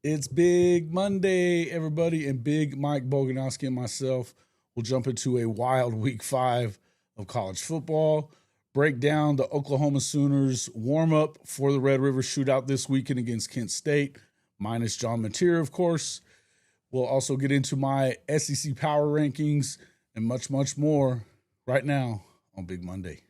It's Big Monday, everybody, and Big Mike Boganowski and myself will jump into a wild week 5 of college football, break down the Oklahoma Sooners warm up for the Red River Shootout this weekend against Kent State, minus John Mateer, of course. We'll also get into my SEC power rankings and much, much more right now on Big Monday.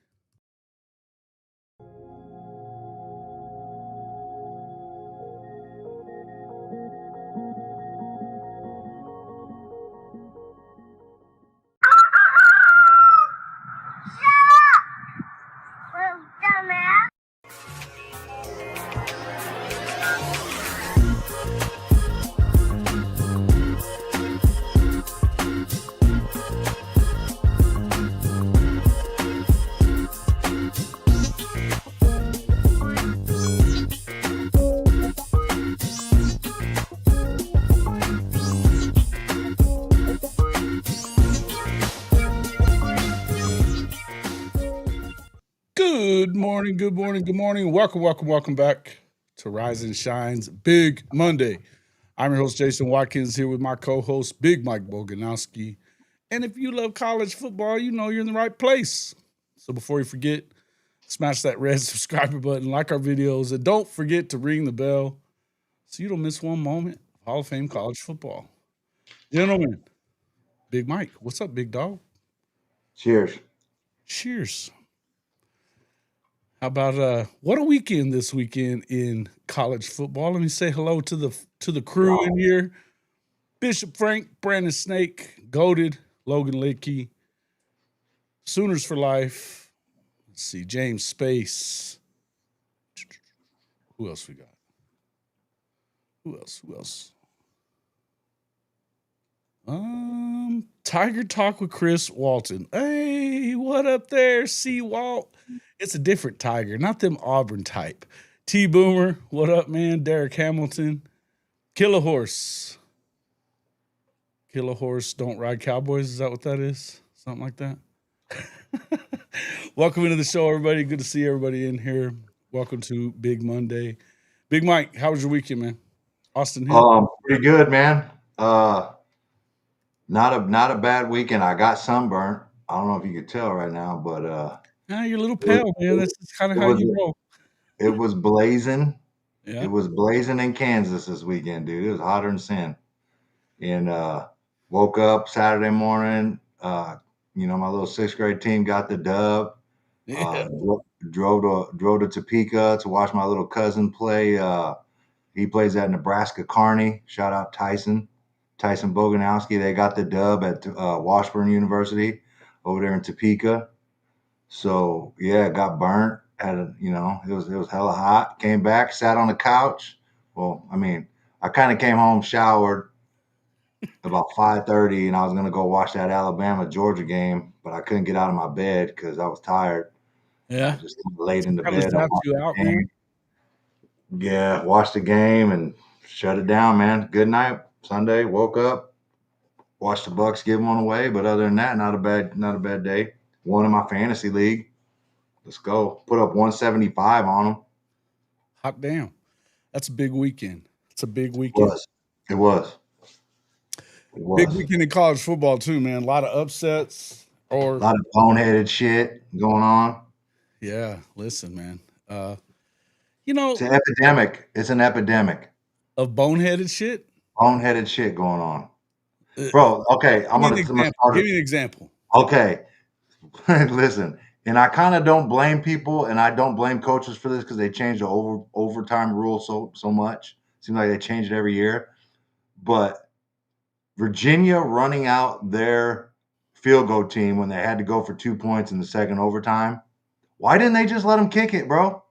Good morning, good morning, good morning. Welcome back to Rise and Shine's Big Monday. I'm your host, Jason Watkins, here with my co-host, Big Mike Boganowski. And if you love college football, you know you're in the right place. So before you forget, smash that red subscriber button, like our videos, and don't forget to ring the bell so you don't miss one moment of Hall of Fame college football. Gentlemen, Big Mike, what's up, big dog? Cheers. Cheers. How about what a weekend this weekend in college football? Let me say hello to the crew in here. Bishop Frank, Brandon Snake, Goated, Logan Lickey, Sooners for life. Let's see, James Space. Who else we got? Who else? Tiger Talk with Chris Walton. Hey, what up there, C Walt? It's a different Tiger, not them Auburn type. T Boomer, what up, man? Derek Hamilton. Kill a horse. Kill a horse, don't ride cowboys. Is that what that is? Something like that. Welcome into the show, everybody. Good to see everybody in here. Welcome to Big Monday. Big Mike, how was your weekend, man? Austin Hill. Pretty good, man. Not a bad weekend. I got sunburnt. I don't know if you could tell right now, but You're a little pale, man. That's kind of it how was you roll. it was blazing. Yeah. It was blazing in Kansas this weekend, dude. It was hotter than sin. And woke up Saturday morning. My little sixth grade team got the dub. Yeah. Drove to Topeka to watch my little cousin play. He plays at Nebraska Kearney. Shout out Tyson Boganowski. They got the dub at Washburn University over there in Topeka. So yeah, got burnt. It was hella hot. Came back, sat on the couch. Well, I kind of came home, showered about 5:30, and I was gonna go watch that Alabama Georgia game, but I couldn't get out of my bed because I was tired. Yeah. I just laid in the Probably bed. zapped you out, man. Yeah, watched the game and shut it down, man. Good night. Sunday, woke up, watched the Bucks give one away, but other than that, not a bad day. Won in my fantasy league. Let's go. Put up 175 on them. Hot damn. That's a big weekend. It's a big weekend. It was. Big weekend in college football too, man. A lot of upsets or a lot of boneheaded shit going on. Yeah, listen, man. It's an epidemic. It's an epidemic of boneheaded shit. Boneheaded shit going on, bro. Okay, I'm gonna start. Give me an example. Okay, listen. And I kind of don't blame people, and I don't blame coaches for this because they changed the overtime rule so much. Seems like they change it every year. But Virginia running out their field goal team when they had to go for 2 points in the second overtime. Why didn't they just let them kick it, bro?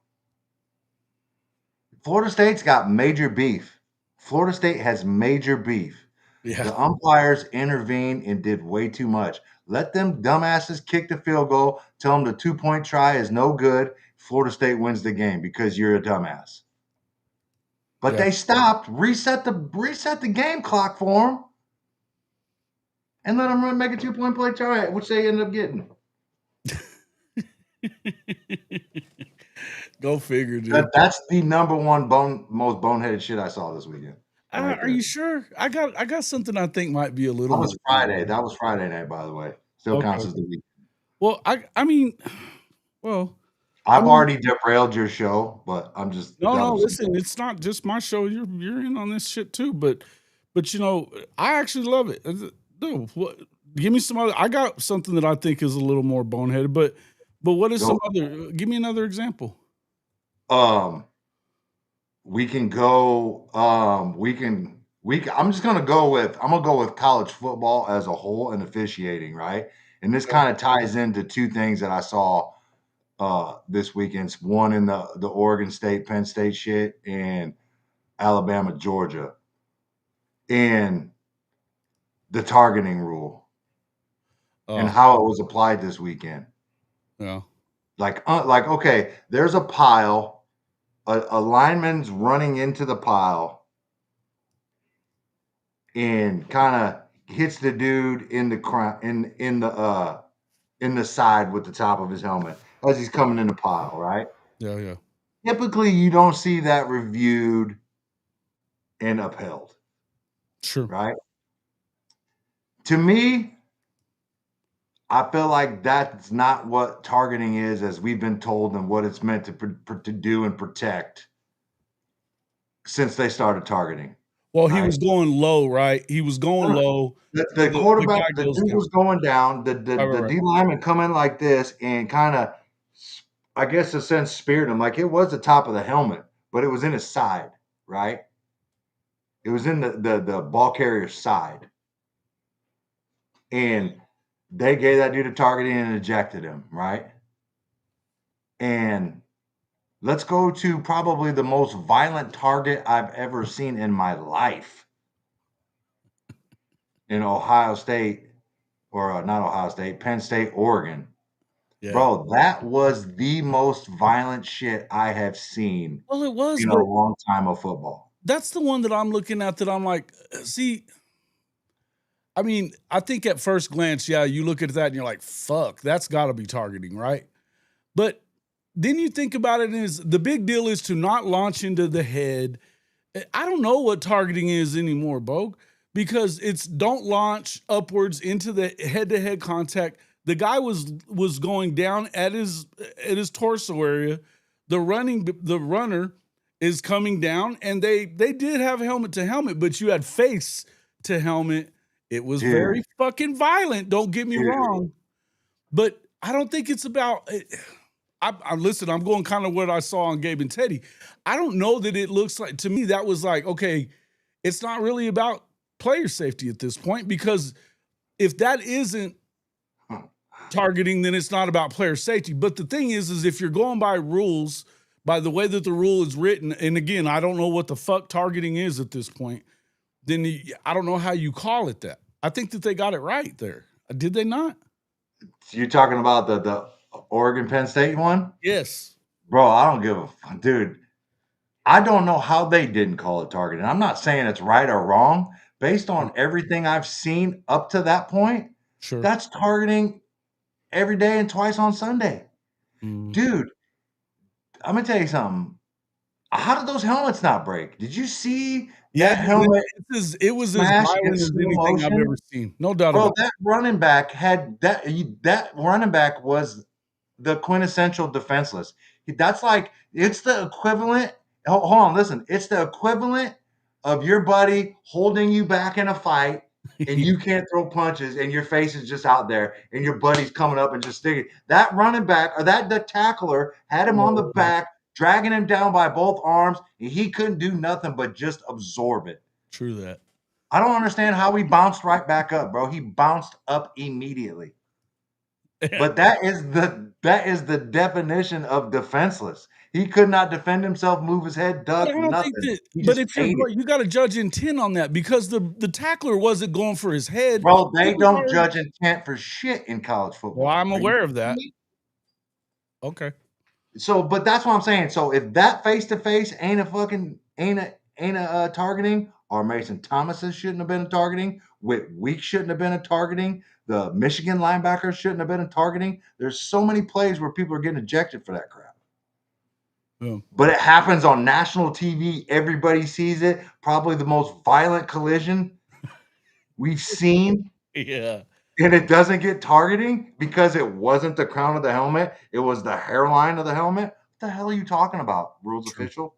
Florida State's got major beef. Florida State has major beef. Yeah. The umpires intervened and did way too much. Let them dumbasses kick the field goal. Tell them the 2-point try is no good. Florida State wins the game because you're a dumbass. But they stopped, reset the game clock for them, and let them make a 2-point play try, which they ended up getting. Go figure, dude. That's the number one most boneheaded shit I saw this weekend. right Are there. you sure? I got something I think might be a little That was more Friday. boneheaded. That was Friday night, by the way. Still counts Okay. as the week. Well, I mean, well, I I've mean, already derailed your show, but no, that no. was some Listen, it's not just my show. You're in on this shit too. But I actually love it. No, what? Give me some other. I got something that I think is a little more boneheaded. But what is go. some other? Give me another example. Um, we can go. I'm just gonna go with. I'm gonna go with college football as a whole and officiating, right? And this Okay. kind of ties into two things that I saw this weekend. One in the Oregon State Penn State shit and Alabama Georgia, and the targeting rule and Oh, how it was applied this weekend. yeah, Like okay, there's a pile. A lineman's running into the pile and kind of hits the dude in the in the side with the top of his helmet as he's coming in the pile, right? yeah, yeah. Typically, you don't see that reviewed and upheld, Sure. right? To me, I feel like that's not what targeting is, as we've been told, and what it's meant to do and protect since they started targeting, Well, he right? was going low, right? He was going low, The so the quarterback, guy the goes dude down. was going down. Right, right, The right. D lineman come in like this and kind of, I guess, in a sense, speared him. Like it was the top of the helmet, but it was in his side, right? It was in the ball carrier's side, and they gave that dude a targeting and ejected him, right? And let's go to probably the most violent target I've ever seen in my life in Ohio State, or not Ohio State, Penn State, Oregon. Yeah. Bro, that was the most violent shit I have seen Well, it was, in a but long time of football. that's the one that I'm looking at that I'm like, see, I mean, I think at first glance, yeah, you look at that and you're like, fuck, that's got to be targeting, right? But then you think about it is the big deal is to not launch into the head. I don't know what targeting is anymore, Bogue, because it's don't launch upwards into the head-to-head contact. The guy was going down at his torso area. The runner is coming down, and they did have helmet to helmet, but you had face to helmet. It was Dude, very fucking violent. Don't get me dude. wrong, but I don't think it's about. I listen. I'm going kind of what I saw on Gabe and Teddy. I don't know that it looks like to me that was like okay. It's not really about player safety at this point because if that isn't targeting, then it's not about player safety. But the thing is if you're going by rules, by the way that the rule is written, and again, I don't know what the fuck targeting is at this point. Then I don't know how you call it that. I think that they got it right there. Did they not? You talking about the Oregon Penn State one? Yes. Bro, I don't give a fuck. Dude, I don't know how they didn't call it targeting. I'm not saying it's right or wrong. Based on everything I've seen up to that point, Sure. that's targeting every day and twice on Sunday. Mm. Dude, I'm gonna tell you something. How did those helmets not break? Did you see Yeah, that helmet it was as smash in violent as slow anything I've motion? ever seen. No doubt Bro, about that running back had that running back was the quintessential defenseless. That's like it's the equivalent. Hold on, listen. It's the equivalent of your buddy holding you back in a fight, and it. you can't throw punches, and your face is just out there, and your buddy's coming up and just sticking. That running back or that the tackler had him on the back, dragging him down by both arms, and he couldn't do nothing but just absorb it. True that. I don't understand how he bounced right back up, bro. He bounced up immediately. Yeah. But that is the definition of defenseless. He could not defend himself, move his head, But I duck, don't think nothing. that He but just if you're ate it. going you gotta judge intent on that because the tackler wasn't going for his head. Bro, He they was don't already judge intent for shit in college well, football. I'm Are you aware of kidding that. me? Okay. So, but that's what I'm saying. So if that face to face ain't a fucking ain't a targeting, or Mason Thomas's shouldn't have been a targeting, Whit Week shouldn't have been a targeting, the Michigan linebacker shouldn't have been a targeting. There's so many plays where people are getting ejected for that crap. Yeah. But it happens on national TV. Everybody sees it. Probably the most violent collision we've seen. Yeah. And it doesn't get targeting because it wasn't the crown of the helmet. It was the hairline of the helmet. What the hell are you talking about, rules True. official?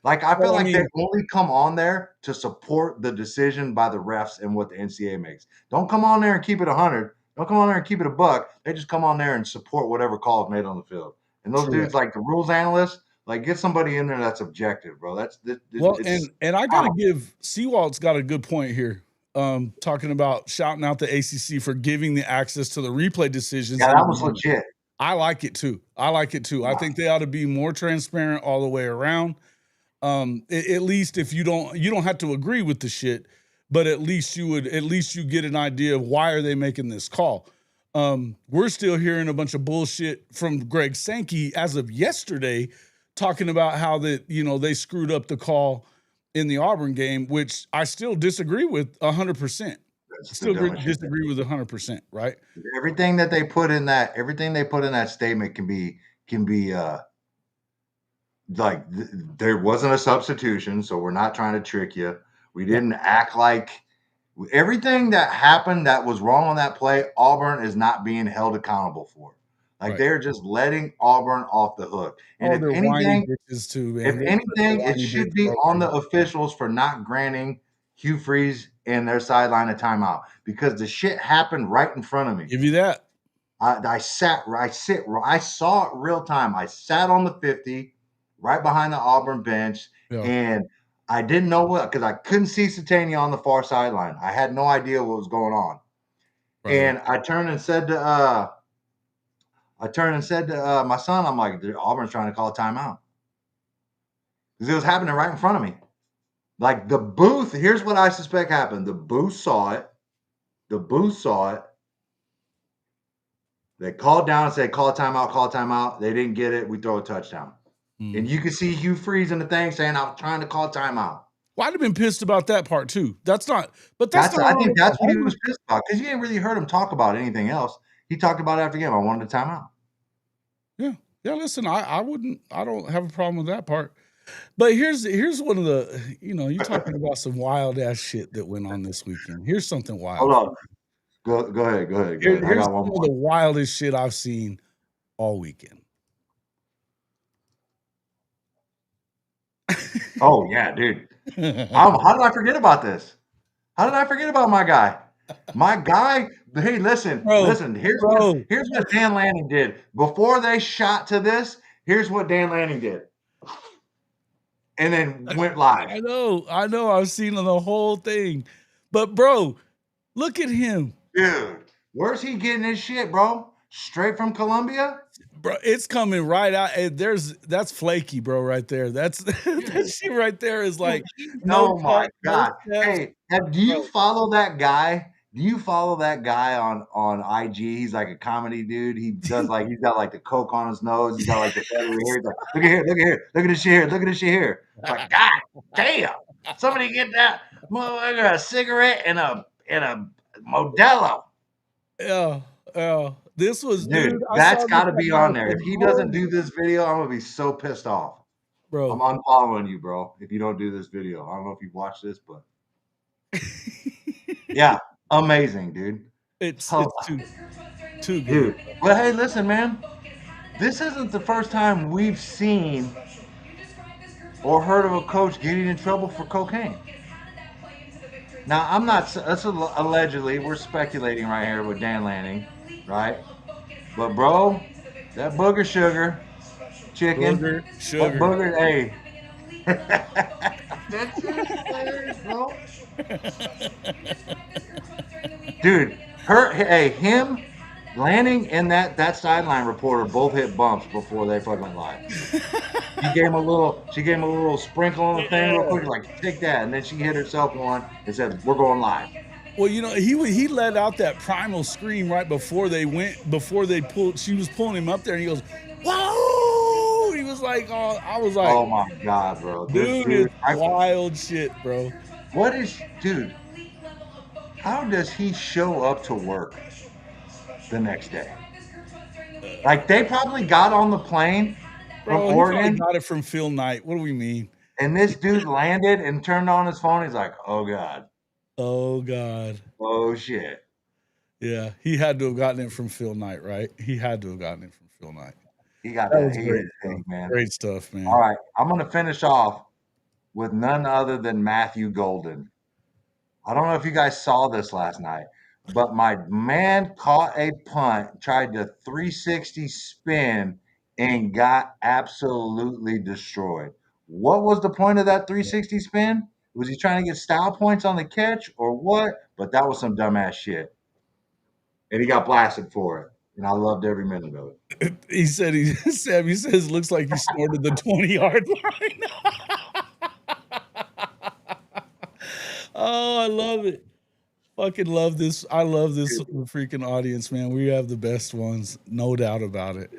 Like, I feel Well, I like they mean, only come on there to support the decision by the refs and what the NCAA makes. Don't come on there and keep it 100. Don't come on there and keep it a buck. They just come on there and support whatever call is made on the field. And those true. dudes, like the rules analysts, like get somebody in there that's objective, bro. Well, It's and I gotta out. give Seawald's got a good point here. Talking about shouting out the ACC for giving the access to the replay decisions. Yeah, In that the was moment. legit. I like it too. I think they ought to be more transparent all the way around. At least if you don't have to agree with the shit, but at least you get an idea of why are they making this call. We're still hearing a bunch of bullshit from Greg Sankey as of yesterday, talking about how that they screwed up the call in the Auburn game, which I still disagree with 100%. That's the Still dumbest shit. disagree with 100%, right? Everything they put in that statement can be like there wasn't a substitution, so we're not trying to trick you. We didn't act like everything that happened that was wrong on that play. Auburn is not being held accountable for. Like Right. they're just letting Auburn off the hook. And Oh, they're whiny bitches too, man. They're such a it whiny should bitch be on the program. officials for not granting Hugh Freeze and their sideline a timeout because the shit happened right in front of me. Give you that. I saw it real time. I sat on the 50 right behind the Auburn bench, Yeah. and I didn't know what because I couldn't see Satania on the far sideline. I had no idea what was going on. Right. And I turned and said to my son, I'm like, Auburn's trying to call a timeout. Because it was happening right in front of me. Like the booth, here's what I suspect happened. The booth saw it. They called down and said, call a timeout. They didn't get it. We throw a touchdown. And you can see Hugh Freeze in the thing saying, I was trying to call a timeout. Well, I'd have been pissed about that part too. I think that's what he was pissed about because you ain't really heard him talk about anything else. He talked about it after the game. I wanted a timeout. Yeah. Yeah, listen, I don't have a problem with that part. But here's one of the, you're talking about some wild ass shit that went on this weekend. Here's something wild. Hold on. Go ahead. I Here's got one some more. of the wildest shit I've seen all weekend. Oh, yeah, dude. How did I forget about this? How did I forget about my guy? My guy, hey, listen. Here's what Dan Lanning did. Before they shot to this, here's what Dan Lanning did. And then went live. I know. I've seen the whole thing. But, bro, look at him. Dude, where's he getting his shit, bro? Straight from Columbia? Bro, it's coming right out. That's flaky, bro, right there. That shit right there is like, oh my God. No hey, do you follow that guy? Do you follow that guy on IG? He's like a comedy dude. He does like he's got like the coke on his nose. He's got like the feathery hair. He's like, look at here, look at this shit here, look at this shit here. It's like, God damn, somebody get that motherfucker a cigarette and a Modelo. Yeah. This was dude that's got to be on there. If he doesn't do this video, I'm gonna be so pissed off. Bro, I'm unfollowing you, bro. If you don't do this video, I don't know if you've watched this, but yeah, amazing, dude. It's too good. Dude. But hey, listen, man. This isn't the first time we've seen or heard of a coach getting in trouble for cocaine. Now, I'm not. That's allegedly. We're speculating right here with Dan Lanning, right? But bro, that booger sugar chicken, that booger, hey. That's hilarious, bro. Dude, him, Lanning, and that sideline reporter both hit bumps before they fucking went live. She gave him a little sprinkle on the thing real quick, like take that, and then she hit herself one and said, "We're going live." Well, he let out that primal scream right before they pulled. She was pulling him up there, and he goes, "Whoa!" He was like, "Oh," I was like, "Oh my God, bro, dude, it's wild shit, bro." Dude? How does he show up to work the next day? Like they probably got on the plane from Bro, he probably Oregon. got it from Phil Knight. What do we mean? And this dude landed and turned on his phone. He's like, oh, God. Oh, God. Oh, shit. Yeah, he had to have gotten it from Phil Knight, right? He had to have gotten it from Phil Knight. He got That that. was He great hit stuff. big, man. Great stuff, man. All right. I'm going to finish off with none other than Matthew Golden. I don't know if you guys saw this last night, but my man caught a punt, tried to 360 spin, and got absolutely destroyed. What was the point of that 360 spin? Was he trying to get style points on the catch or what? But that was some dumbass shit. And he got blasted for it. And I loved every minute of it. He said, Sam, he says, looks like he snorted the 20-yard line. Oh, I love it. Fucking love this. I love this freaking audience, man. We have the best ones, no doubt about it.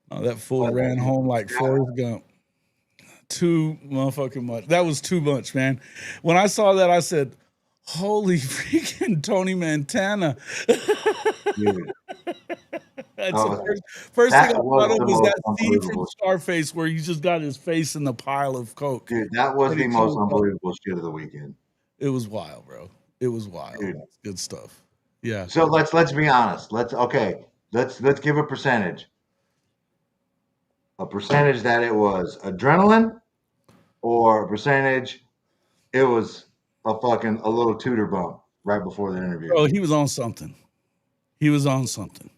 That fool ran home like Forrest Gump. Too motherfucking much. That was too much, man. When I saw that, I said, holy freaking Tony Montana. Dude. That's the first thing I thought of was that scene from Scarface where he just got his face in the pile of coke. Dude, that was the most unbelievable shit of the weekend. It was wild, bro. It was wild. Dude. Good stuff. Yeah. So let's be honest. Let's give a percentage. A percentage that it was adrenaline, or a percentage it was a little tutor bump right before the interview. Bro, he was on something. He was on something.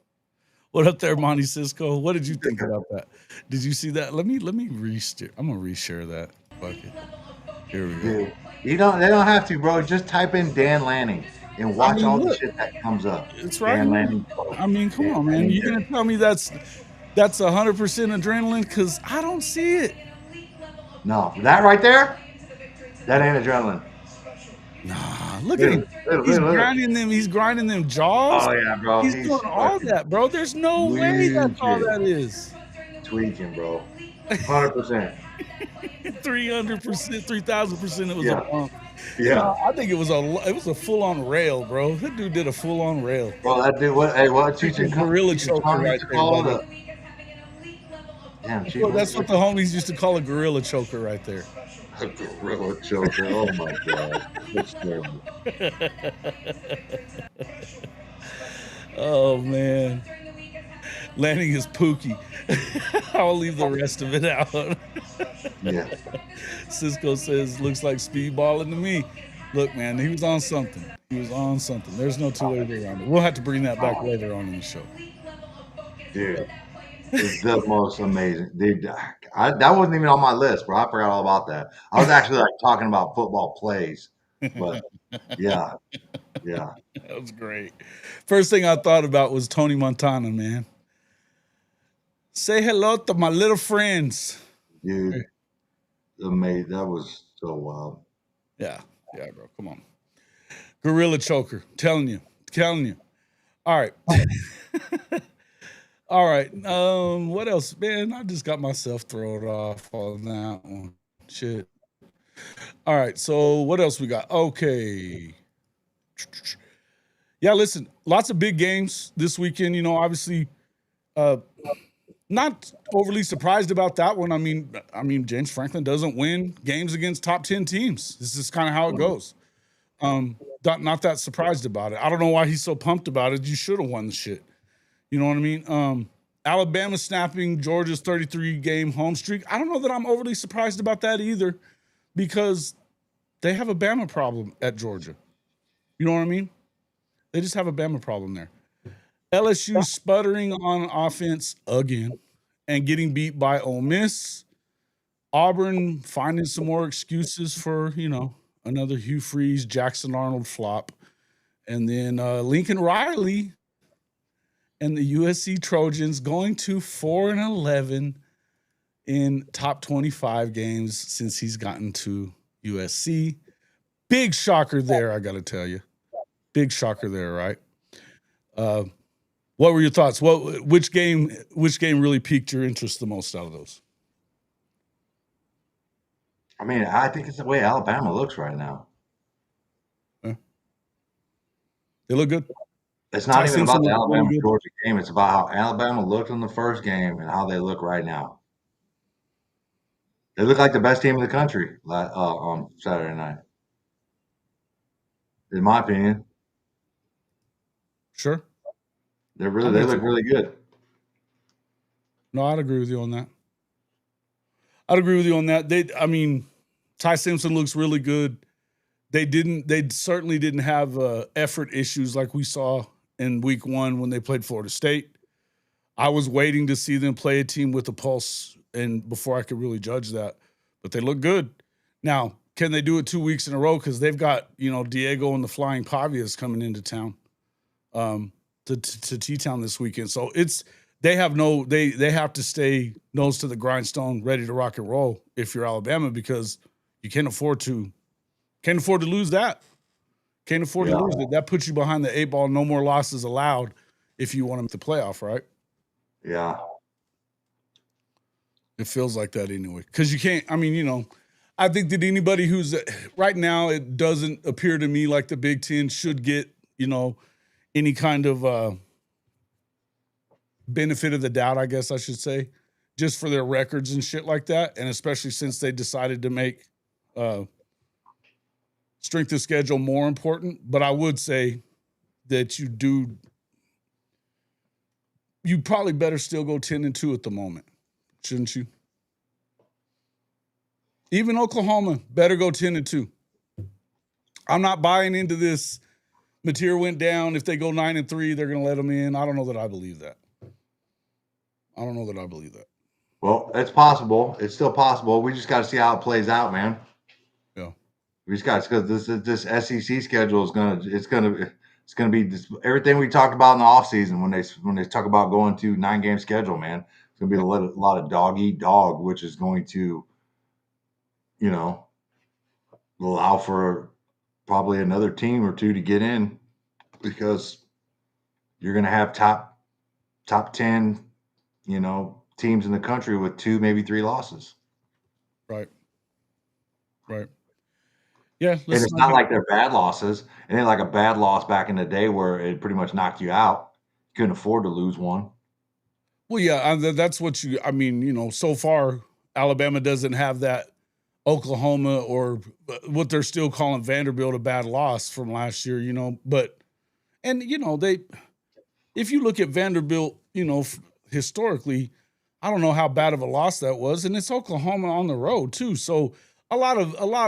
What up there, Monty Cisco? What did you think about that? Did you see that? Let me reshare. I'm gonna reshare that. Fuck it. Here we go. Dude, they don't have to, bro. Just type in Dan Lanning and watch all the shit that comes up. It's right. Dan Lanning. I mean, come on, man. You're gonna tell me that's 100% adrenaline? Because I don't see it. No, that right there, that ain't adrenaline. Nah, look at him. He's grinding them. He's grinding them jaws. Oh yeah, bro. He's doing all that, bro. There's no way that's all that is. Tweaking, bro. 100%. 300%, 3,000%. It was a bump. Yeah, I think it was a full-on rail, bro. That dude did a full-on rail. Well, that dude, what teaching gorilla choker right there, buddy. Damn, that's what the homies used to call a gorilla choker right there. A gorilla choker. Oh my god, that's terrible. Oh man, Lanning is Pookie. I'll leave the rest of it out. Yeah. Cisco says, looks like speedballing to me. Look, man, he was on something. He was on something. There's no two ways around it. We'll have to bring that back later on in the show. Dude, it's the most amazing. Dude, that wasn't even on my list, bro. I forgot all about that. I was actually like talking about football plays. But yeah. That was great. First thing I thought about was Tony Montana, man. Say hello to my little friends. Dude, amazing. That was so wild. Yeah, bro. Come on. Gorilla choker. Telling you. All right. All right. What else? Man, I just got myself thrown off on that one. Shit. All right. So what else we got? Okay. Yeah, listen, lots of big games this weekend. Obviously, not overly surprised about that one. I mean, James Franklin doesn't win games against top 10 teams. This is kind of how it goes. Not that surprised about it. I don't know why he's so pumped about it. You should have won the shit. You know what I mean? Alabama snapping Georgia's 33-game home streak. I don't know that I'm overly surprised about that either, because they have a Bama problem at Georgia. You know what I mean? They just have a Bama problem there. LSU sputtering on offense again and getting beat by Ole Miss. Auburn finding some more excuses for, another Hugh Freeze, Jackson Arnold flop. And then Lincoln Riley and the USC Trojans going to 4-11 in top 25 games since he's gotten to USC. Big shocker there, I got to tell you. Big shocker there, right? What were your thoughts? Which game really piqued your interest the most out of those? I mean, I think it's the way Alabama looks right now. Yeah. They look good. It's not even about the Alabama-Georgia game. It's about how Alabama looked in the first game and how they look right now. They look like the best team in the country on Saturday night, in my opinion. Sure. They I look think really good. no, I'd agree with you on that. I'd agree with you on that. I mean, Ty Simpson looks really good. They certainly didn't have effort issues like we saw in week 1 when they played Florida State. I was waiting to see them play a team with a pulse and before I could really judge that, but they look good. Now, can they do it 2 weeks in a row? Because they've got, Diego and the Flying Pavias coming into town, to T-Town this weekend. So they have to stay nose to the grindstone, ready to rock and roll if you're Alabama, because you can't afford to lose that. Can't afford to lose it. That puts you behind the 8 ball. No more losses allowed if you want them to playoff, right? Yeah. It feels like that anyway. Because you can't, I think that anybody who's right now, it doesn't appear to me like the Big Ten should get, any kind of benefit of the doubt, I guess I should say, just for their records and shit like that. And especially since they decided to make strength of schedule more important. But I would say that you probably better still go 10-2 at the moment, shouldn't you? Even Oklahoma better go 10-2. I'm not buying into this. Mateer went down. If they go 9-3, they're going to let them in. I don't know that I believe that. Well, it's possible. It's still possible. We just got to see how it plays out, man. Yeah. We just got, because this SEC schedule is gonna be everything we talked about in the offseason when they talk about going to 9-game schedule, man. It's gonna be a lot of dog eat dog, which is going to, allow for probably another team or two to get in, because you're gonna have top 10, teams in the country with 2, maybe 3 losses. Right. Yeah. And it's not like they're bad losses. It ain't like a bad loss back in the day where it pretty much knocked you out. You couldn't afford to lose one. Well, yeah, that's what so far Alabama doesn't have that Oklahoma or what they're still calling Vanderbilt a bad loss from last year, but if you look at Vanderbilt, historically, I don't know how bad of a loss that was, and it's Oklahoma on the road too. So a lot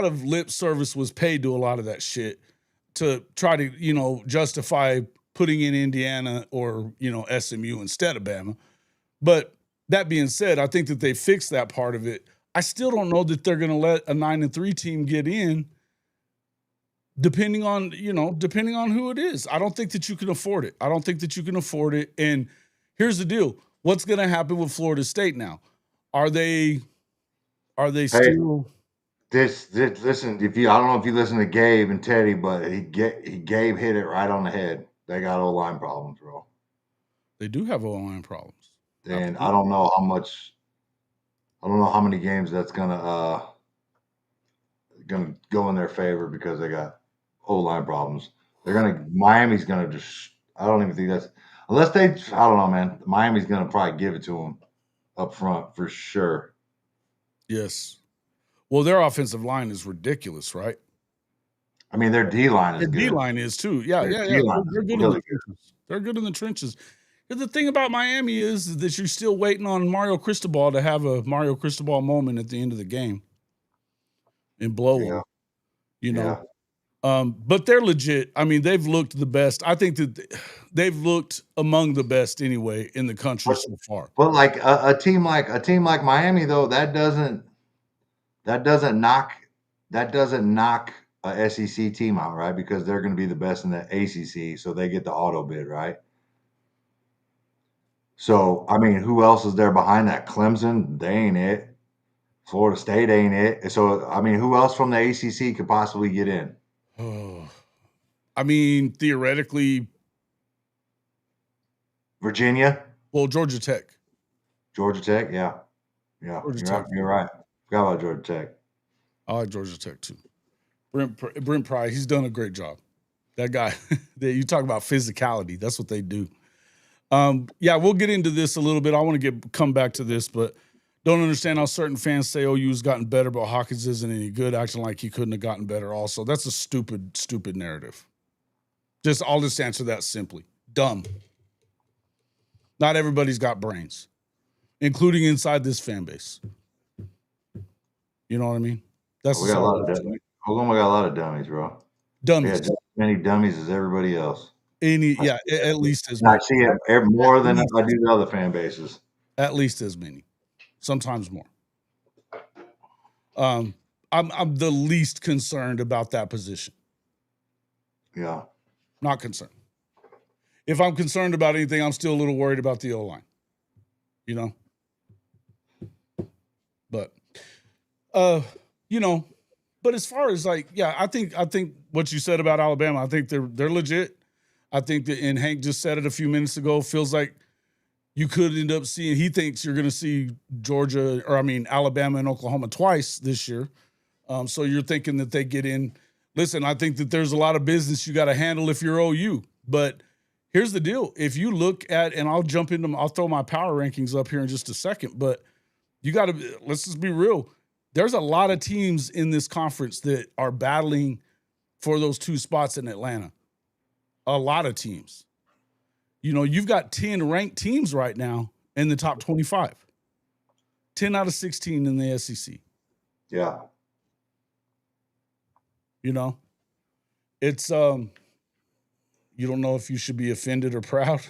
of lip service was paid to a lot of that shit to try to justify putting in Indiana or SMU instead of Bama. But that being said, I think that they fixed that part of it. I still don't know that they're going to let a 9-3 team get in, depending on who it is. I don't think that you can afford it. And here's the deal: what's going to happen with Florida State now? Are they still? Listen. I don't know if you listen to Gabe and Teddy, but Gabe hit it right on the head. They got O-line problems, bro. They do have O-line problems, and I don't know how many games that's gonna go in their favor, because they got O-line problems. Miami's gonna just. I don't even think that's, unless they. I don't know, man. Miami's gonna probably give it to them up front for sure. Yes. Well, their offensive line is ridiculous, right? I mean, their D-line is good. D-line is too. Yeah. They're good in the trenches. They're good in the trenches. And the thing about Miami is that you're still waiting on Mario Cristobal to have a Mario Cristobal moment at the end of the game and blow them. But they're legit. I mean, they've looked the best. I think that they've looked among the best anyway in the country so far. But like a team like Miami, though, that doesn't knock a SEC team out, right? Because they're going to be the best in the ACC, so they get the auto bid, right? So, I mean, who else is there behind that? Clemson, they ain't it. Florida State ain't it. So, I mean, who else from the ACC could possibly get in? Oh, I mean, theoretically, Virginia. Well, Georgia Tech. Yeah. You're right. Forgot about Georgia Tech. I like Georgia Tech too. Brent Pry, he's done a great job. That guy, you talk about physicality. That's what they do. Yeah, we'll get into this a little bit. I want to come back to this, but Don't understand how certain fans say OU's gotten better, but Hawkins isn't any good, acting like he couldn't have gotten better also. That's a stupid, stupid narrative. I'll just answer that simply. Dumb. Not everybody's got brains, including inside this fan base. You know what I mean? We got a lot of dummies. Oklahoma got a lot of dummies, bro. Dummies. Yeah, just as many dummies as everybody else. At least as many. I see it more than I do the other fan bases. At least as many. Sometimes more. I'm the least concerned about that position. Yeah. Not concerned. If I'm concerned about anything, I'm still a little worried about the O-line. You know? But but as far as I think what you said about Alabama, I think they're legit. I think that, and Hank just said it a few minutes ago, feels like you could end up seeing, he thinks you're going to see Alabama and Oklahoma twice this year. So you're thinking that they get in. Listen, I think that there's a lot of business you got to handle if you're OU. But here's the deal. If you look at, and I'll throw my power rankings up here in just a second, but let's just be real. There's a lot of teams in this conference that are battling for those 2 spots in Atlanta. A lot of teams. You've got 10 ranked teams right now in the top 25. 10 out of 16 in the SEC. Yeah. It's you don't know if you should be offended or proud.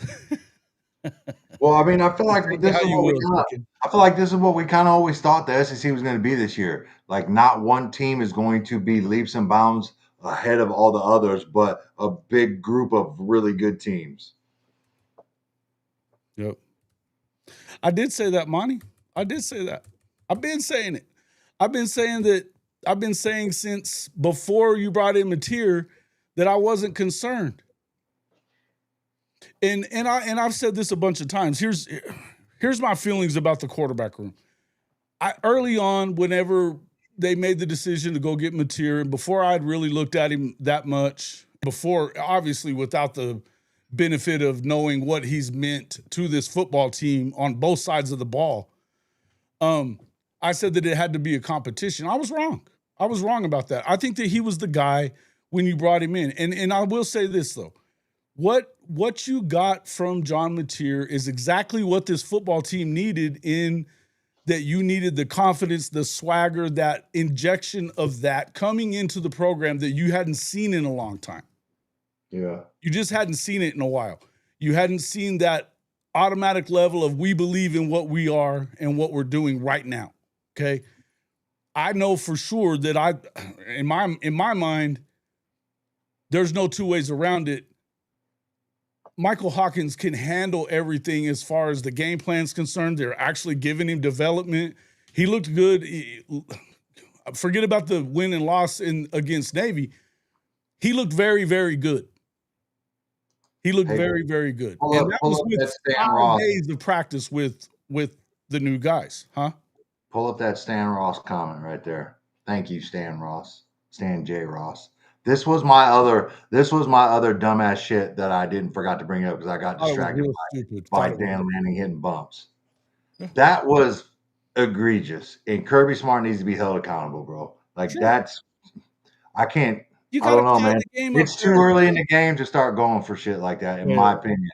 Well, I mean, I feel like this is what we kind of always thought the SEC was going to be this year. Like, not one team is going to be leaps and bounds ahead of all the others, but a big group of really good teams. Yep. I did say that, Monty. I did say that. I've been saying it. I've been saying since before you brought in Mateer that I wasn't concerned. And I've said this a bunch of times. Here's my feelings about the quarterback room. Early on, whenever they made the decision to go get Mateer, and before I'd really looked at him that much, before obviously without the benefit of knowing what he's meant to this football team on both sides of the ball, I said that it had to be a competition. I was wrong. I was wrong about that. I think that he was the guy when you brought him in. And I will say this, though. What you got from John Mateer is exactly what this football team needed, in that you needed the confidence, the swagger, that injection of that coming into the program that you hadn't seen in a long time. Yeah. You just hadn't seen it in a while. You hadn't seen that automatic level of we believe in what we are and what we're doing right now. Okay. I know for sure that in my mind, there's no 2 ways around it. Michael Hawkins can handle everything as far as the game plan is concerned. They're actually giving him development. He looked good. Forget about the win and loss against Navy. He looked very, very good. He looked very, very good. And that was with 5 days of practice with the new guys, huh? Pull up that Stan Ross comment right there. Thank you, Stan Ross. Stan J. Ross. This was my other dumbass shit that I forgot to bring up because I got distracted by Dan Lanning hitting bumps. That was egregious. And Kirby Smart needs to be held accountable, bro. Like, I can't. I don't know, man. It's too early in the game to start going for shit like that, in my opinion.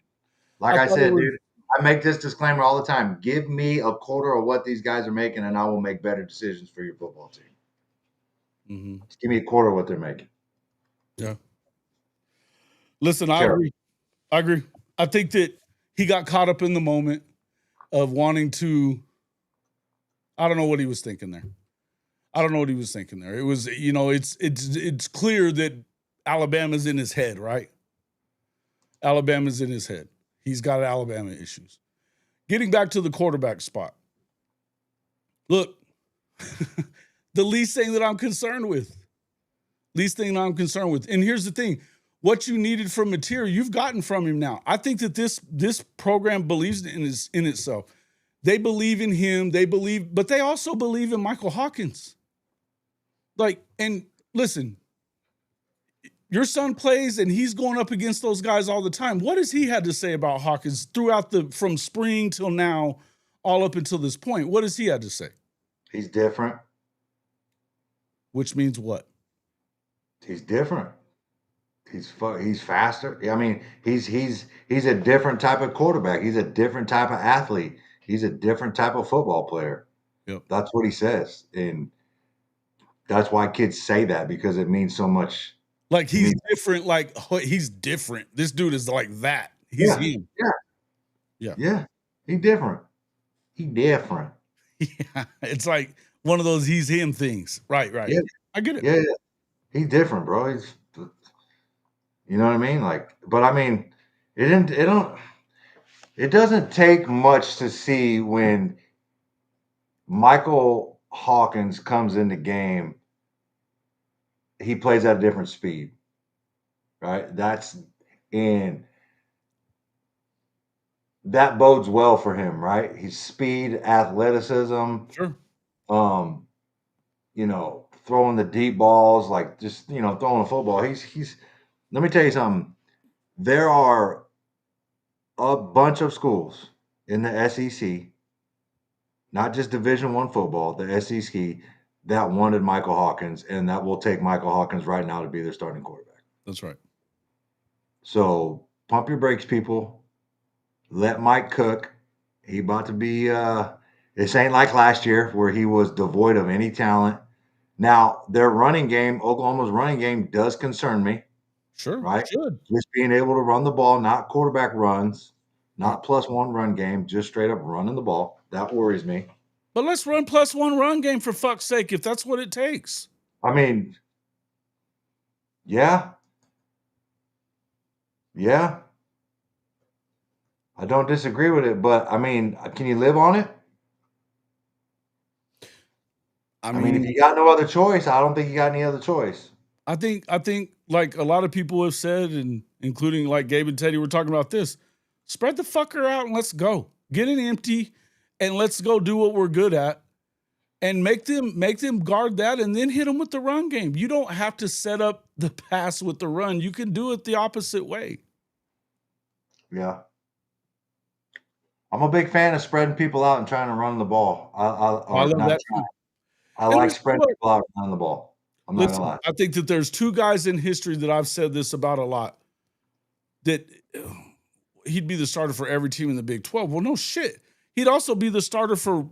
Like I said, dude, I make this disclaimer all the time. Give me a quarter of what these guys are making, and I will make better decisions for your football team. Mm-hmm. Just give me a quarter of what they're making. Yeah. Listen, I agree. I think that he got caught up in the moment of wanting to. I don't know what he was thinking there. It was, it's clear that Alabama's in his head, right? Alabama's in his head. He's got Alabama issues. Getting back to the quarterback spot. Look, the least thing that I'm concerned with. And here's the thing. What you needed from Mateer, you've gotten from him now. I think that this program believes in itself. They believe in him. But they also believe in Michael Hawkins. And listen, your son plays and he's going up against those guys all the time. What has he had to say about Hawkins from spring till now all up until this point. What does he have to say? He's different. Which means what? He's different. He's faster. I mean, he's a different type of quarterback. He's a different type of athlete. He's a different type of football player. Yep. That's what he says, and that's why kids say that, because it means so much. Like he's different. Like he's different. This dude is like that. He's him. Yeah. He's different. Yeah. It's like one of those he's him things. Right. Yeah. I get it. Yeah. He's different, bro. You know what I mean? Like, but I mean, it doesn't take much to see when Michael Hawkins comes in the game. He plays at a different speed, right? That bodes well for him, right? His speed, athleticism, Sure. Throwing the deep balls, like just throwing a football. He's. Let me tell you something. There are a bunch of schools in the SEC, not just Division I football, the SEC, that wanted Michael Hawkins, and that will take Michael Hawkins right now to be their starting quarterback. That's right. So pump your brakes, people. Let Mike cook. He about to be this ain't like last year where he was devoid of any talent. Now, their running game, Oklahoma's running game, does concern me. Sure. Right? Should. Just being able to run the ball, not quarterback runs, not +1 run game, just straight up running the ball. That worries me. But let's run +1 run game for fuck's sake, if that's what it takes. I mean, yeah. I don't disagree with it, but I mean, can you live on it? I mean, if you got no other choice, I don't think you got any other choice. I think like a lot of people have said, and including like Gabe and Teddy, we're talking about this. Spread the fucker out and let's go. Get it empty and let's go do what we're good at. And make them guard that and then hit them with the run game. You don't have to set up the pass with the run. You can do it the opposite way. Yeah. I'm a big fan of spreading people out and trying to run the ball. I love that too. I like spreading people out and running the ball. I'm not gonna lie. I think that there's two guys in history that I've said this about a lot, that he'd be the starter for every team in the Big 12. Well, no shit. He'd also be the starter for,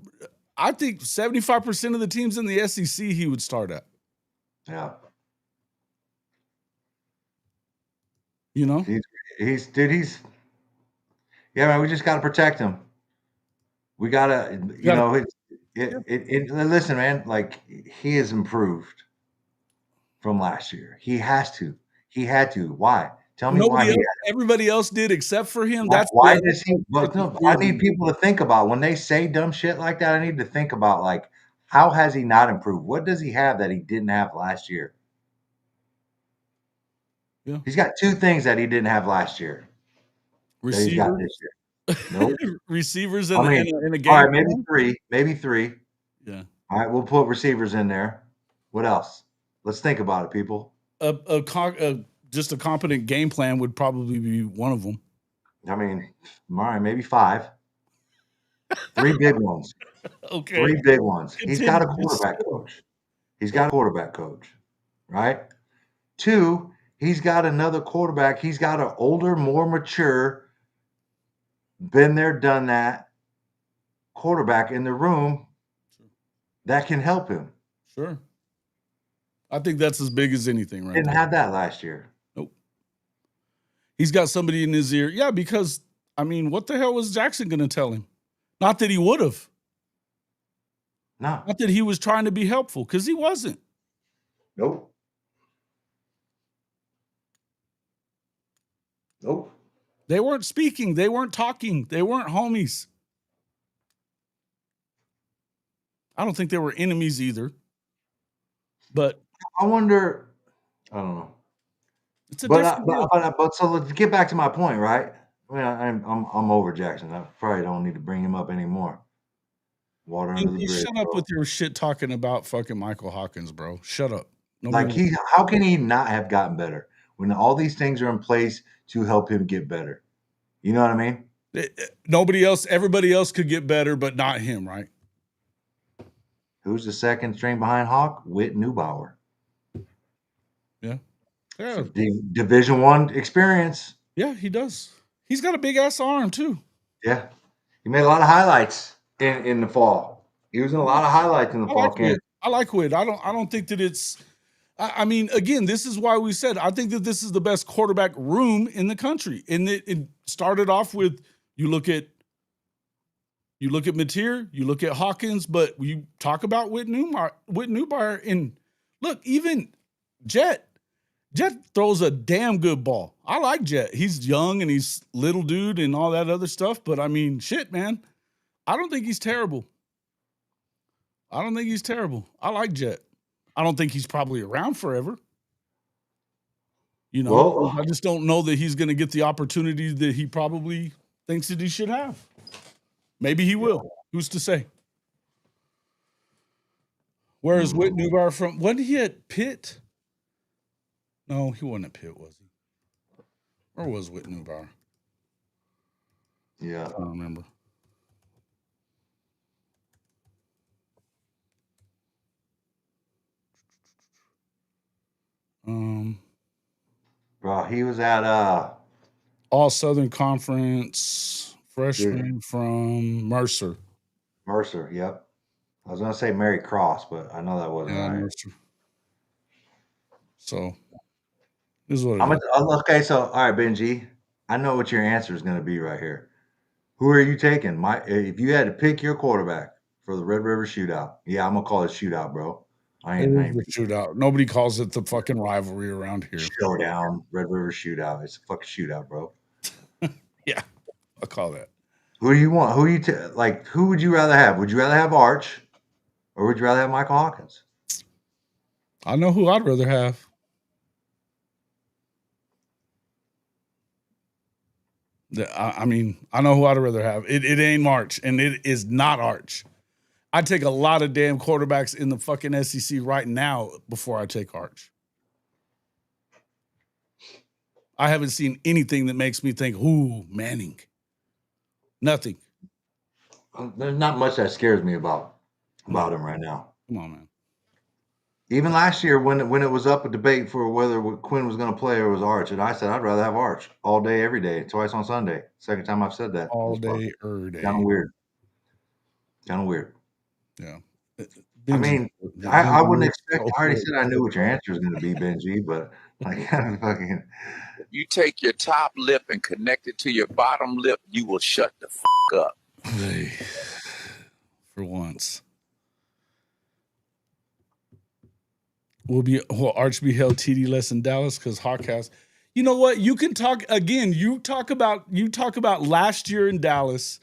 I think, 75% of the teams in the SEC he would start at. Yeah. You know? Yeah, man, we just got to protect him. We got to, listen, man, like he has improved from last year. He has to. He had to. Why? Tell me why. Everybody else did except for him. Why does he? I need people to think about when they say dumb shit like that. I need to think about, like, how has he not improved? What does he have that he didn't have last year? Yeah. He's got two things that he didn't have last year. Receivers. He's got this year. Nope. Receivers in a game. All right, maybe three. Yeah. All right, we'll put receivers in there. What else? Let's think about it, people. Just a competent game plan would probably be one of them. I mean, all right, maybe 5. 3 big ones. Okay. 3 big ones. He's got a quarterback coach. Right? 2, he's got another quarterback. He's got an older, more mature, been there, done that quarterback in the room that can help him. Sure. I think that's as big as anything, right? Didn't have that last year. Nope. He's got somebody in his ear. Yeah, because, I mean, what the hell was Jackson going to tell him? Not that he would have. No. Not that he was trying to be helpful, because he wasn't. Nope. They weren't speaking. They weren't talking. They weren't homies. I don't think they were enemies either. But I wonder. I don't know. It's a different deal. But so let's get back to my point, right? I mean, I'm over Jackson. I probably don't need to bring him up anymore. Water under the bridge. Shut up with your shit talking about fucking Michael Hawkins, bro. Shut up. How can he not have gotten better when all these things are in place to help him get better? You know what I mean? Everybody else could get better, but not him, right? Who's the second string behind Hawk? Whit Neubauer. Yeah. Yeah. So Division I experience. Yeah, he does. He's got a big ass arm too. Yeah. He made a lot of highlights in the fall. He was in a lot of highlights in the fall camp. I like Whit. I don't think that it's I mean, again, this is why we said I think that this is the best quarterback room in the country. And it started off with you look at Mateer, you look at Hawkins, but you talk about Whit Neubauer, and look, even Jet throws a damn good ball. I like Jet. He's young and he's little dude and all that other stuff, but I mean, shit, man. I don't think he's terrible. I like Jet. I don't think he's probably around forever. You know, Well, I just don't know that he's going to get the opportunity that he probably thinks that he should have. Maybe he will. Who's to say? Where is Whit Neubauer from? Wasn't he at Pitt? No, he wasn't at Pitt, was he? Where was Whit Neubauer? Yeah. I don't remember. Bro, he was at All Southern Conference freshman from Mercer. Mercer, yep. I was gonna say Mary Cross, but I know that wasn't right. Mercer. So this is what it is. Okay, so all right, Benji. I know what your answer is gonna be right here. Who are you taking? If you had to pick your quarterback for the Red River Shootout, yeah, I'm gonna call it Shootout, bro. I ain't the shootout. Nobody calls it the fucking rivalry around here. Showdown, Red River Shootout. It's a fucking shootout, bro. Yeah, I'll call that. Who do you want? Who would you rather have? Would you rather have Arch, or would you rather have Michael Hawkins? I know who I'd rather have. I mean, I know who I'd rather have. It ain't March, and it is not Arch. I'd take a lot of damn quarterbacks in the fucking SEC right now before I take Arch. I haven't seen anything that makes me think, ooh, Manning. Nothing. There's not much that scares me about him right now. Come on, man. Even last year, when it was up a debate for whether Quinn was going to play or was Arch, and I said I'd rather have Arch all day, every day, twice on Sunday. Second time I've said that. All day, every day. Kind of weird. Yeah. I mean, I wouldn't expect. I already said I knew what your answer was going to be, Benji, but like, fucking. If you take your top lip and connect it to your bottom lip, you will shut the fuck up. For once. Will Arch be held TD less in Dallas because Hawk has? You know what? You can talk again. You talk about last year in Dallas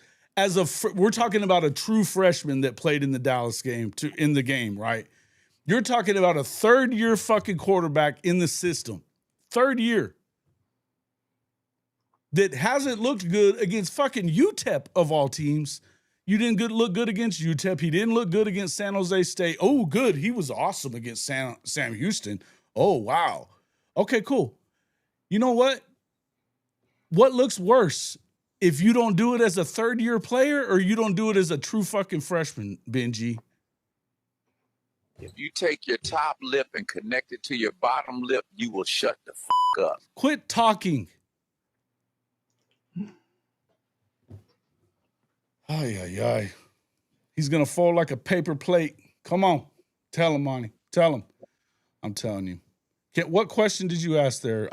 we're talking about a true freshman that played in the Dallas game in the game, right? You're talking about a third year fucking quarterback in the system, third year that hasn't looked good against fucking UTEP of all teams. You didn't look good against UTEP. He didn't look good against San Jose State. Oh, good. He was awesome against Sam Houston. Oh, wow. Okay, cool. You know what? What looks worse? If you don't do it as a third-year player or you don't do it as a true fucking freshman, Benji? If you take your top lip and connect it to your bottom lip, you will shut the fuck up. Quit talking. Ay. He's going to fold like a paper plate. Come on. Tell him, Monty. Tell him. I'm telling you. What question did you ask there?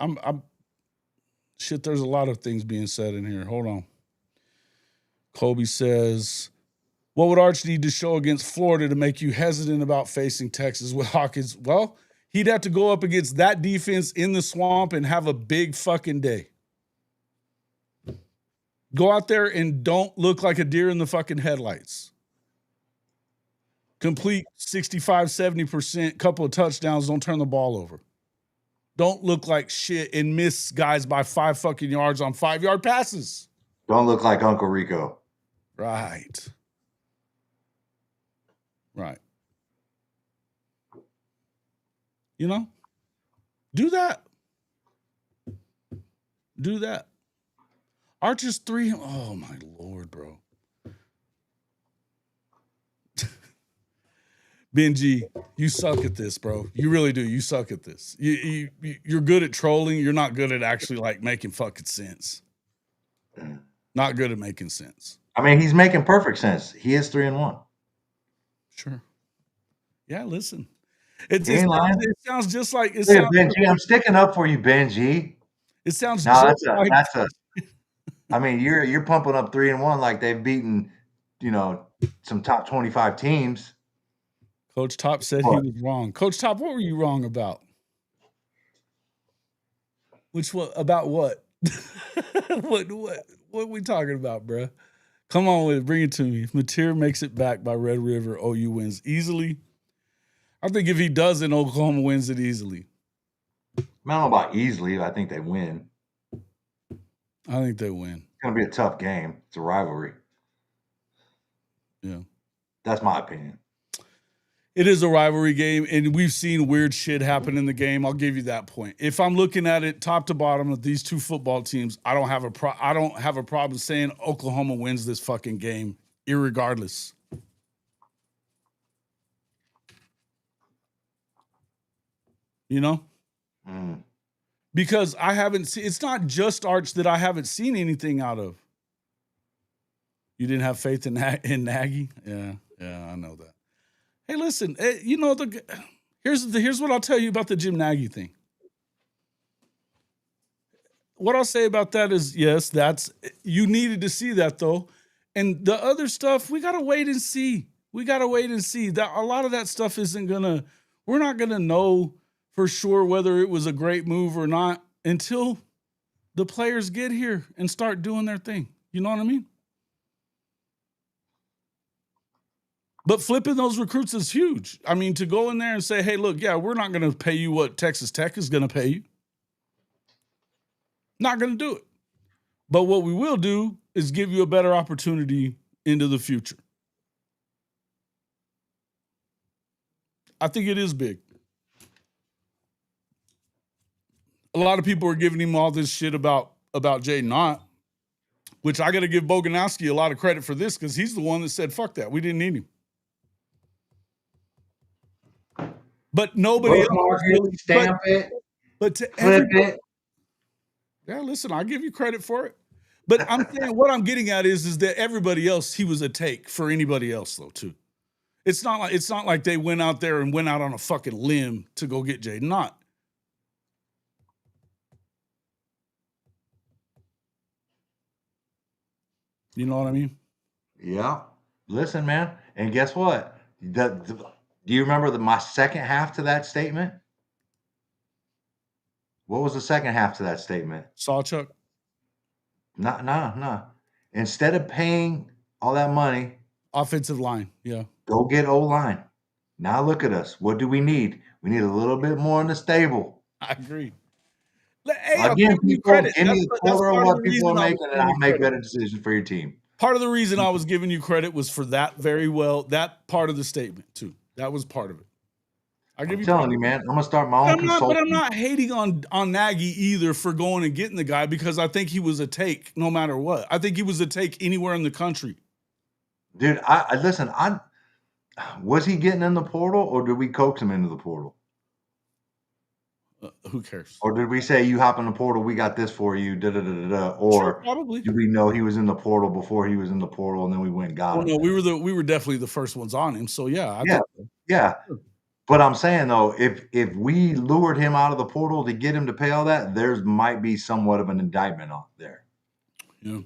Shit, there's a lot of things being said in here. Hold on. Kobe says, what would Arch need to show against Florida to make you hesitant about facing Texas with Hawkins? Well, he'd have to go up against that defense in the swamp and have a big fucking day. Go out there and don't look like a deer in the fucking headlights. Complete 65, 70%, couple of touchdowns, don't turn the ball over. Don't look like shit and miss guys by 5 fucking yards on 5-yard passes. Don't look like Uncle Rico. Right. You know? Do that. Archer's 3. Oh my Lord, bro. Benji, you suck at this, bro. You really do. You suck at this. You're good at trolling. You're not good at actually like making fucking sense. Not good at making sense. I mean, he's making perfect sense. He is 3-1. Sure. Yeah, listen. He ain't lying. It sounds just like it Look at sounds. Benji. I'm sticking up for you, Benji. It sounds No, just like that's a. I mean, you're pumping up 3-1 like they've beaten, some top 25 teams. Coach Top said he was wrong. Coach Top, what were you wrong about? About what? what are we talking about, bruh? Come on with it. Bring it to me. If Mateer makes it back by Red River, OU wins easily. I think if he doesn't, Oklahoma wins it easily. I don't know about easily. I think they win. I think they win. It's going to be a tough game. It's a rivalry. Yeah. That's my opinion. It is a rivalry game, and we've seen weird shit happen in the game. I'll give you that point. If I'm looking at it top to bottom of these two football teams, I don't have a problem saying Oklahoma wins this fucking game, irregardless. You know? Because I haven't seen. It's not just Arch that I haven't seen anything out of. You didn't have faith in Nagy? Yeah, I know that. Hey, listen, here's what I'll tell you about the Jim Nagy thing. What I'll say about that is, yes, you needed to see that though. And the other stuff, we got to wait and see. That a lot of that stuff we're not going to know for sure whether it was a great move or not until the players get here and start doing their thing. You know what I mean? But flipping those recruits is huge. I mean, to go in there and say, hey, look, yeah, we're not going to pay you what Texas Tech is going to pay you. Not going to do it. But what we will do is give you a better opportunity into the future. I think it is big. A lot of people are giving him all this shit about Jaden Ott, which I got to give Boganowski a lot of credit for this because he's the one that said, fuck that. We didn't need him. But nobody else really stamp it. But to flip it. Yeah, listen, I'll give you credit for it. But I'm saying what I'm getting at is that everybody else, he was a take for anybody else though, too. It's not like they went out there and went out on a fucking limb to go get Jaden Ott. You know what I mean? Yeah. Listen, man. And guess what? Do you remember my second half to that statement? What was the second half to that statement? Sawchuck? No. Instead of paying all that money. Offensive line, yeah. Go get O-line. Now look at us. What do we need? We need a little bit more in the stable. I agree. Hey, again, people, give me a quarter of what people are making, and I'll make better decisions for your team. Part of the reason I was giving you credit was for that that part of the statement, too. That was part of it. I'm telling you, man, I'm going to start my own consulting. But I'm not hating on Nagy either for going and getting the guy because I think he was a take no matter what. I think he was a take anywhere in the country. Dude, listen, was he getting in the portal or did we coax him into the portal? Who cares? Or did we say, you hop in the portal, we got this for you, da-da-da-da-da? Or sure, probably. Did we know he was in the portal before he was in the portal and then we went and got him? No, we were definitely the first ones on him. So, yeah. Yeah. But I'm saying, though, if we lured him out of the portal to get him to pay all that, there might be somewhat of an indictment on there. Yeah.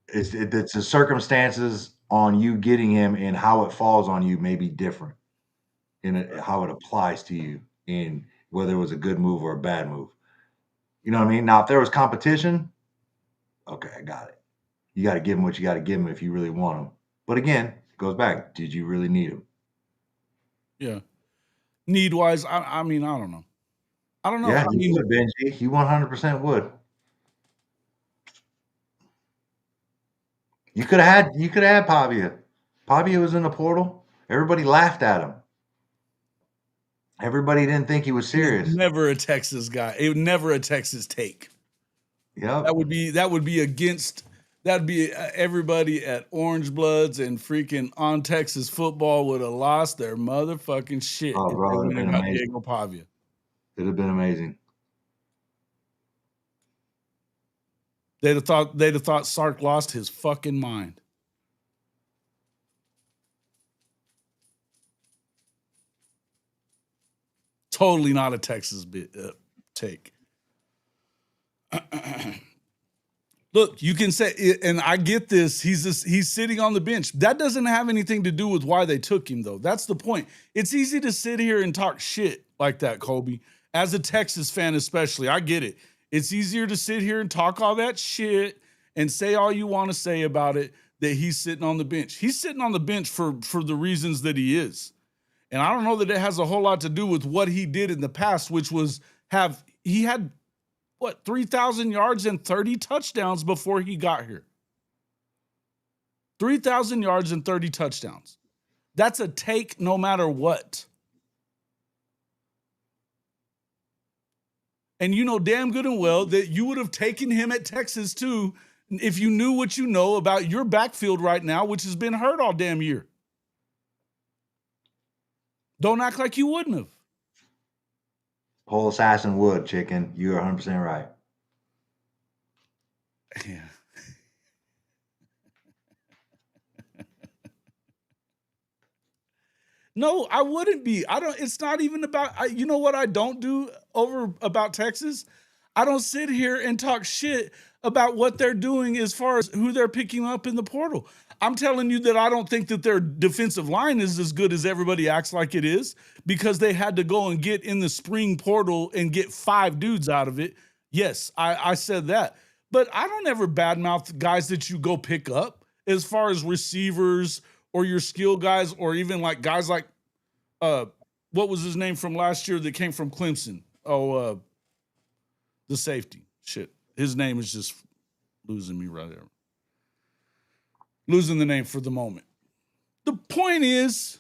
It's the circumstances on you getting him and how it falls on you may be different in how it applies to you in whether it was a good move or a bad move. You know what I mean? Now, if there was competition, okay, I got it. You got to give him what you got to give him if you really want him. But again, it goes back. Did you really need him? Yeah. Need-wise, I mean, I don't know. Yeah, you would, Benji. You 100% would. You could have had Pavia. Pavia was in the portal. Everybody laughed at him. Everybody didn't think he was serious. Never a Texas guy. It was never a Texas take. Yep. That would be against. That'd be everybody at Orange Bloods and freaking on Texas football would have lost their motherfucking shit Oh, if bro, they it'd went have and been got amazing. Diego Pavia. It'd have been amazing. They'd have thought Sark lost his fucking mind. Totally not a Texas take. Look, you can say, and I get this. He's sitting on the bench. That doesn't have anything to do with why they took him, though. That's the point. It's easy to sit here and talk shit like that, Colby. As a Texas fan, especially, I get it. It's easier to sit here and talk all that shit and say all you want to say about it. That he's sitting on the bench. He's sitting on the bench for the reasons that he is, and I don't know that it has a whole lot to do with what he did in the past, which was he had. 3,000 yards and 30 touchdowns before he got here. 3,000 yards and 30 touchdowns. That's a take no matter what. And you know damn good and well that you would have taken him at Texas too if you knew what you know about your backfield right now, which has been hurt all damn year. Don't act like you wouldn't have. Whole assassin would, chicken. You are 100% right. Yeah. No, I wouldn't be. It's not even about, you know what I don't do over about Texas? I don't sit here and talk shit about what they're doing as far as who they're picking up in the portal. I'm telling you that I don't think that their defensive line is as good as everybody acts like it is because they had to go and get in the spring portal and get 5 dudes out of it. Yes, I said that. But I don't ever badmouth guys that you go pick up as far as receivers or your skill guys or even like guys like, what was his name from last year that came from Clemson? The safety. Shit. His name is just losing me right there. Losing the name for the moment. The point is,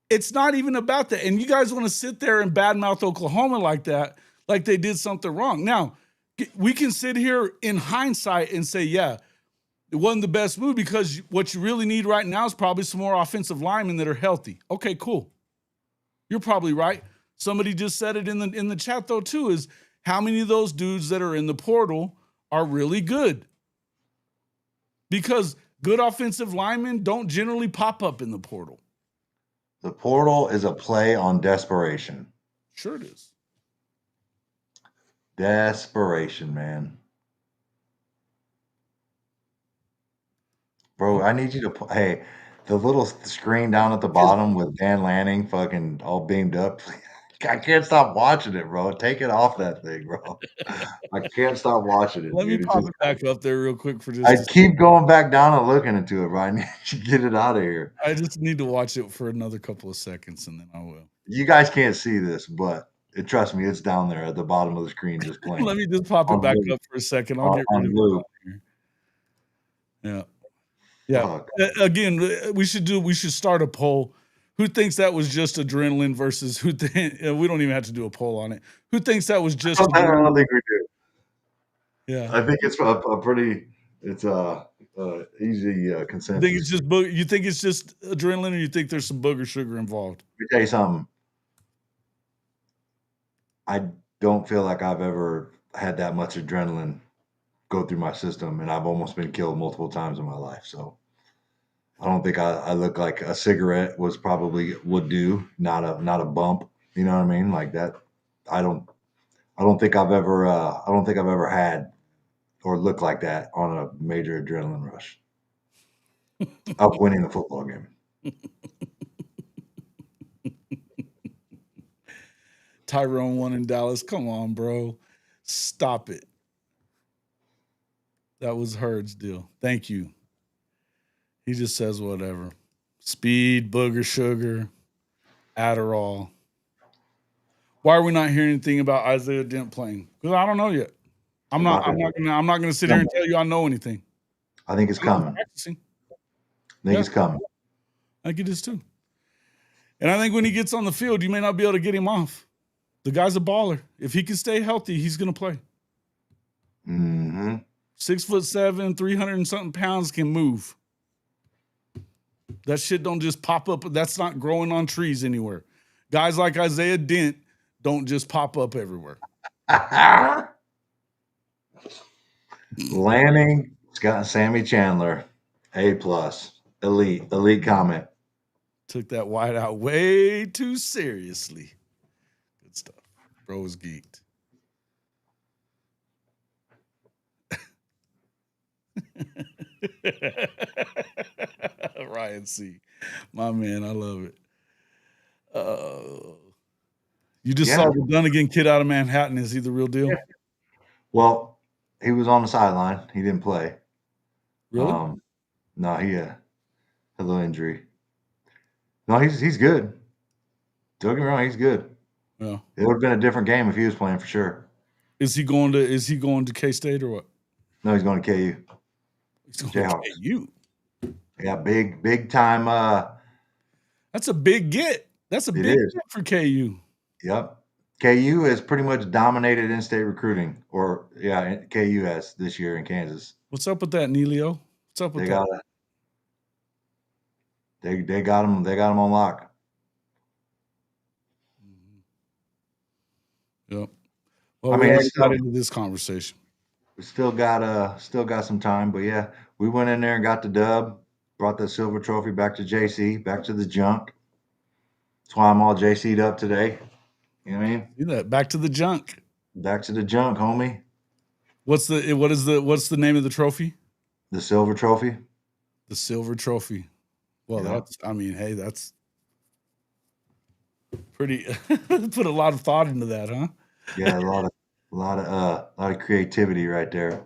it's not even about that. And you guys want to sit there and badmouth Oklahoma like that, like they did something wrong. Now, we can sit here in hindsight and say, yeah, it wasn't the best move because what you really need right now is probably some more offensive linemen that are healthy. Okay, cool. You're probably right. Somebody just said it in the chat though too, is how many of those dudes that are in the portal are really good? Because good offensive linemen don't generally pop up in the portal. The portal is a play on desperation. Sure it is. Desperation, man. Bro, I need you to hey, the little screen down at the bottom with Dan Lanning fucking all beamed up. I can't stop watching it, bro. Take it off that thing, bro. I can't stop watching it. Let me dude. pop it back up there real quick for just I keep going back down and looking into it, Ryan. You get it out of here. I just need to watch it for another couple of seconds and then I will. You guys can't see this, but trust me, it's down there at the bottom of the screen just playing. Let me just pop it back up for a second. I'll get rid of it out here. Yeah. Yeah. Again, we should start a poll. Who thinks that was just adrenaline versus who we don't even have to do a poll on it. Who thinks that was just I don't think we do. Yeah. I think it's a pretty easy consensus. You think it's just adrenaline or you think there's some booger sugar involved? Let me tell you something. I don't feel like I've ever had that much adrenaline go through my system, and I've almost been killed multiple times in my life. So I don't think I look like a cigarette would do, not a bump. You know what I mean? Like that. I don't think I've ever had or looked like that on a major adrenaline rush of winning a football game. Tyrone won in Dallas. Come on, bro. Stop it. That was Hurd's deal. Thank you. He just says whatever. Speed, booger sugar, Adderall. Why are we not hearing anything about Isaiah Dent playing? Because I don't know yet. I'm not gonna sit here and tell you I know anything. I think it's coming. Practicing. I think it's coming. I think it is too. And I think when he gets on the field, you may not be able to get him off. The guy's a baller. If he can stay healthy, he's gonna play. Mm-hmm. 6'7", 300 and something pounds can move. That shit don't just pop up. That's not growing on trees anywhere. Guys like Isaiah Dent don't just pop up everywhere. Lanning, Scott, and Sammy Chandler, A+, elite comment. Took that white out way too seriously. Good stuff. Bro was geeked. Ryan C. My man, I love it. You just saw the Dunnigan kid out of Manhattan. Is he the real deal? Well, he was on the sideline. He didn't play. Really? No, he had a little injury. No, he's good. Don't get me wrong, he's good. Yeah. It would have been a different game if he was playing for sure. Is he going to K-State or what? No, he's going to KU. He's going to KU. Yeah, big time. That's a big get. That's a big get for KU. Yep. KU has pretty much dominated in-state recruiting, KU has this year in Kansas. What's up with that, Neilio? What's up with that? They got him. They got him on lock. Yep. Well, we already got into this conversation. We still got some time, but yeah, we went in there and got the dub. Brought the silver trophy back to JC, back to the junk. That's why I'm all JC'd up today. You know what I mean? Do that. Back to the junk. Back to the junk, homie. What's the name of the trophy? The silver trophy. The silver trophy. Well, that's pretty. Put a lot of thought into that, huh? Yeah, a lot of creativity right there.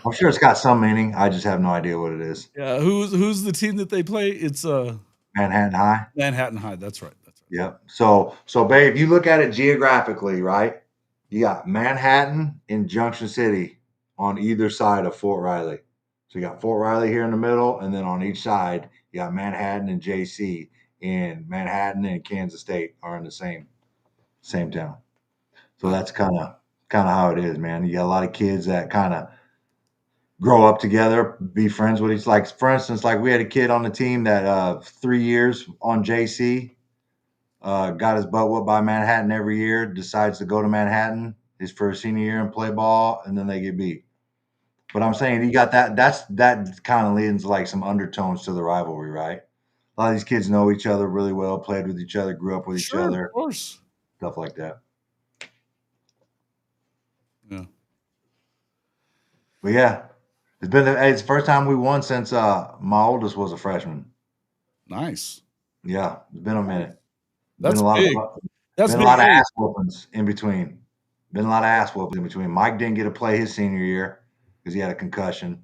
I'm sure it's got some meaning. I just have no idea what it is. Yeah, who's the team that they play? It's Manhattan High. Manhattan High. That's right. Yep. So babe, if you look at it geographically, right? You got Manhattan and Junction City on either side of Fort Riley. So you got Fort Riley here in the middle, and then on each side, you got Manhattan and JC. And Manhattan and Kansas State are in the same town. So that's kind of how it is, man. You got a lot of kids that kind of grow up together, be friends with each. Like, for instance, like we had a kid on the team that 3 years on JC, got his butt whooped by Manhattan every year, decides to go to Manhattan his first senior year and play ball, and then they get beat. But I'm saying you got that kind of leads like some undertones to the rivalry, right? A lot of these kids know each other really well, played with each other, grew up with each other. Of course. Stuff like that. Yeah. But yeah, it's the first time we won since my oldest was a freshman. Nice. Yeah, it's been a minute. That's been a big. That's been a lot of ass whoopings in between. Been a lot of ass whoopings in between. Mike didn't get to play his senior year because he had a concussion.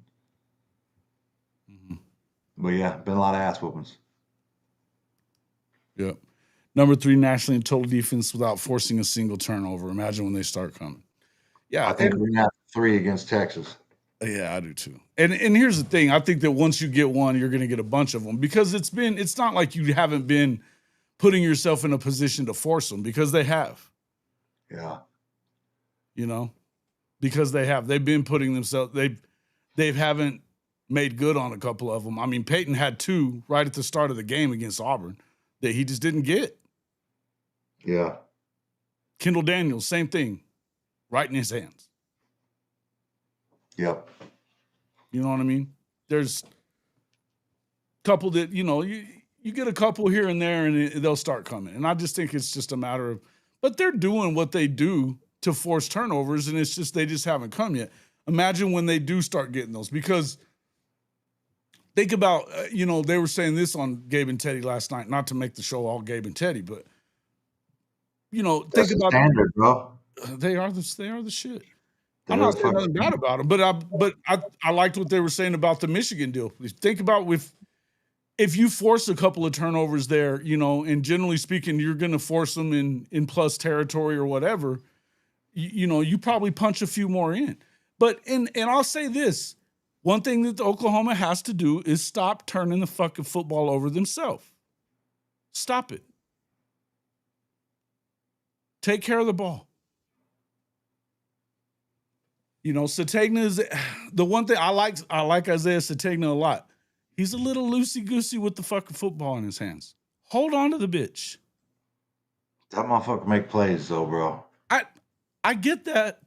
Mm-hmm. But yeah, been a lot of ass whoopings. Yep. Number 3 nationally in total defense without forcing a single turnover. Imagine when they start coming. Yeah, I think we're gonna have 3 against Texas. Yeah, I do too. And here's the thing: I think that once you get one, you're going to get a bunch of them because it's not like you haven't been putting yourself in a position to force them because they have. Yeah. You know, because they've been putting themselves. They haven't made good on a couple of them. I mean, Peyton had 2 right at the start of the game against Auburn that he just didn't get. Yeah. Kendall Daniels, same thing, right in his hands. Yep. You know what I mean? There's a couple that, you get a couple here and there and they'll start coming. And I just think it's just a matter of, but they're doing what they do to force turnovers and it's just, they just haven't come yet. Imagine when they do start getting those because think about, they were saying this on Gabe and Teddy last night, not to make the show all Gabe and Teddy, but think about standard, bro. They are the shit. I'm not saying nothing bad about them, but I liked what they were saying about the Michigan deal. Think about if you force a couple of turnovers there, and generally speaking, you're going to force them in plus territory or whatever. You probably punch a few more in. But and I'll say this: one thing that Oklahoma has to do is stop turning the fucking football over themselves. Stop it. Take care of the ball. Sategna is the one thing I like Isaiah Sategna a lot. He's a little loosey-goosey with the fucking football in his hands. Hold on to the bitch. That motherfucker make plays though, bro. I get that,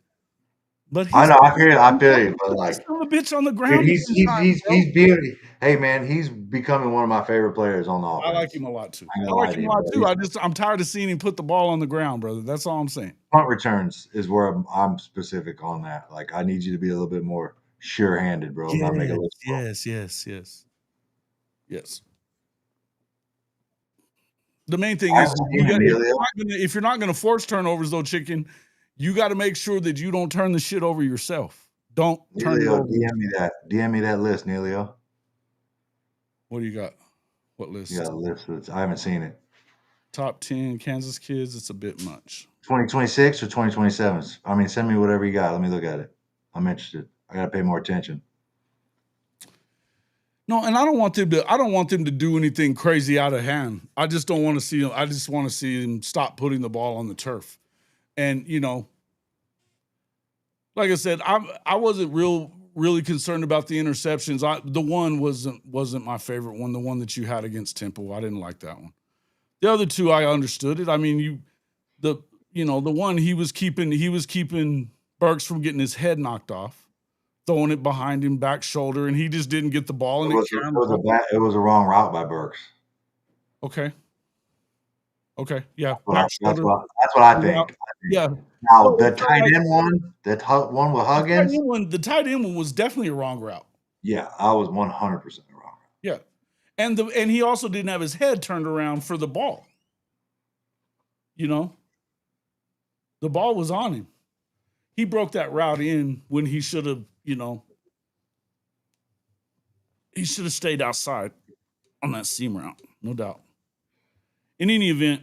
but I he's know, I feel you, but like, still a bitch on the dude, ground. he's being. Hey man, he's becoming one of my favorite players on the offense. I like him a lot too. I I like him a lot too. I'm tired of seeing him put the ball on the ground, brother. That's all I'm saying. Punt returns is where I'm specific on that. Like, I need you to be a little bit more sure-handed, bro. Not make a list. Yes. The main thing is if you're not going to force turnovers, though, chicken, you got to make sure that you don't turn the shit over yourself. Don't turn it over. DM me that list, Neilio. What do you got? What list? You got a list. I haven't seen it. Top 10 Kansas kids. It's a bit much. 2026 or 2027? I mean, send me whatever you got. Let me look at it. I'm interested. I got to pay more attention. No, and I don't want them to do anything crazy out of hand. I just don't want to see them. I just want to see them stop putting the ball on the turf. And, like I said, I wasn't really concerned about the interceptions. The one wasn't my favorite one, the one that you had against Temple. I didn't like that one. The other two, I understood it. I mean, the one he was keeping Burks from getting his head knocked off, throwing it behind him, back shoulder, and he just didn't get the ball. And it was a wrong route by Burks. Okay, yeah. That's what I think. Yeah. Now the tight end one, one with Huggins, the tight end one was definitely a wrong route. Yeah, I was 100% wrong. Yeah, and he also didn't have his head turned around for the ball. The ball was on him. He broke that route in when he should have, he should have stayed outside on that seam route, no doubt. In any event,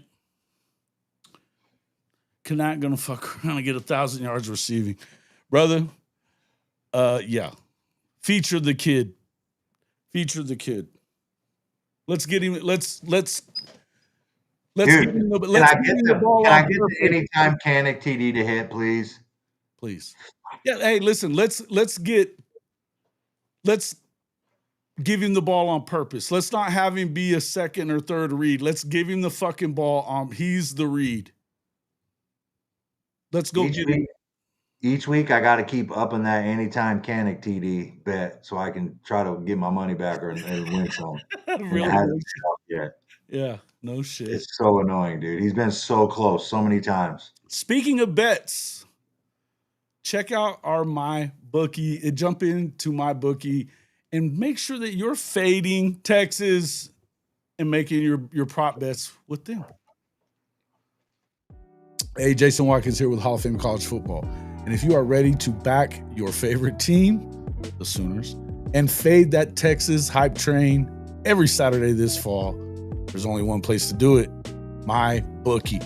Cannot gonna fuck around and get 1,000 yards receiving, brother. Yeah, feature the kid. Let's get him. Let's Dude, get him the ball. Can I get the anytime Canic TD to hit, please? Please. Yeah. Hey, listen. Let's give him the ball on purpose. Let's not have him be a second or third read. Let's give him the fucking ball. He's the read. Let's go get him. Each week, I got to keep upping that anytime Canic TD bet so I can try to get my money back and win some. Really? Yeah, no shit. It's so annoying, dude. He's been so close so many times. Speaking of bets, check out our MyBookie. Jump into MyBookie and make sure that you're fading Texas and making your prop bets with them. Hey, Jason Watkins here with Hall of Fame College Football. And if you are ready to back your favorite team, the Sooners, and fade that Texas hype train every Saturday this fall, there's only one place to do it, MyBookie.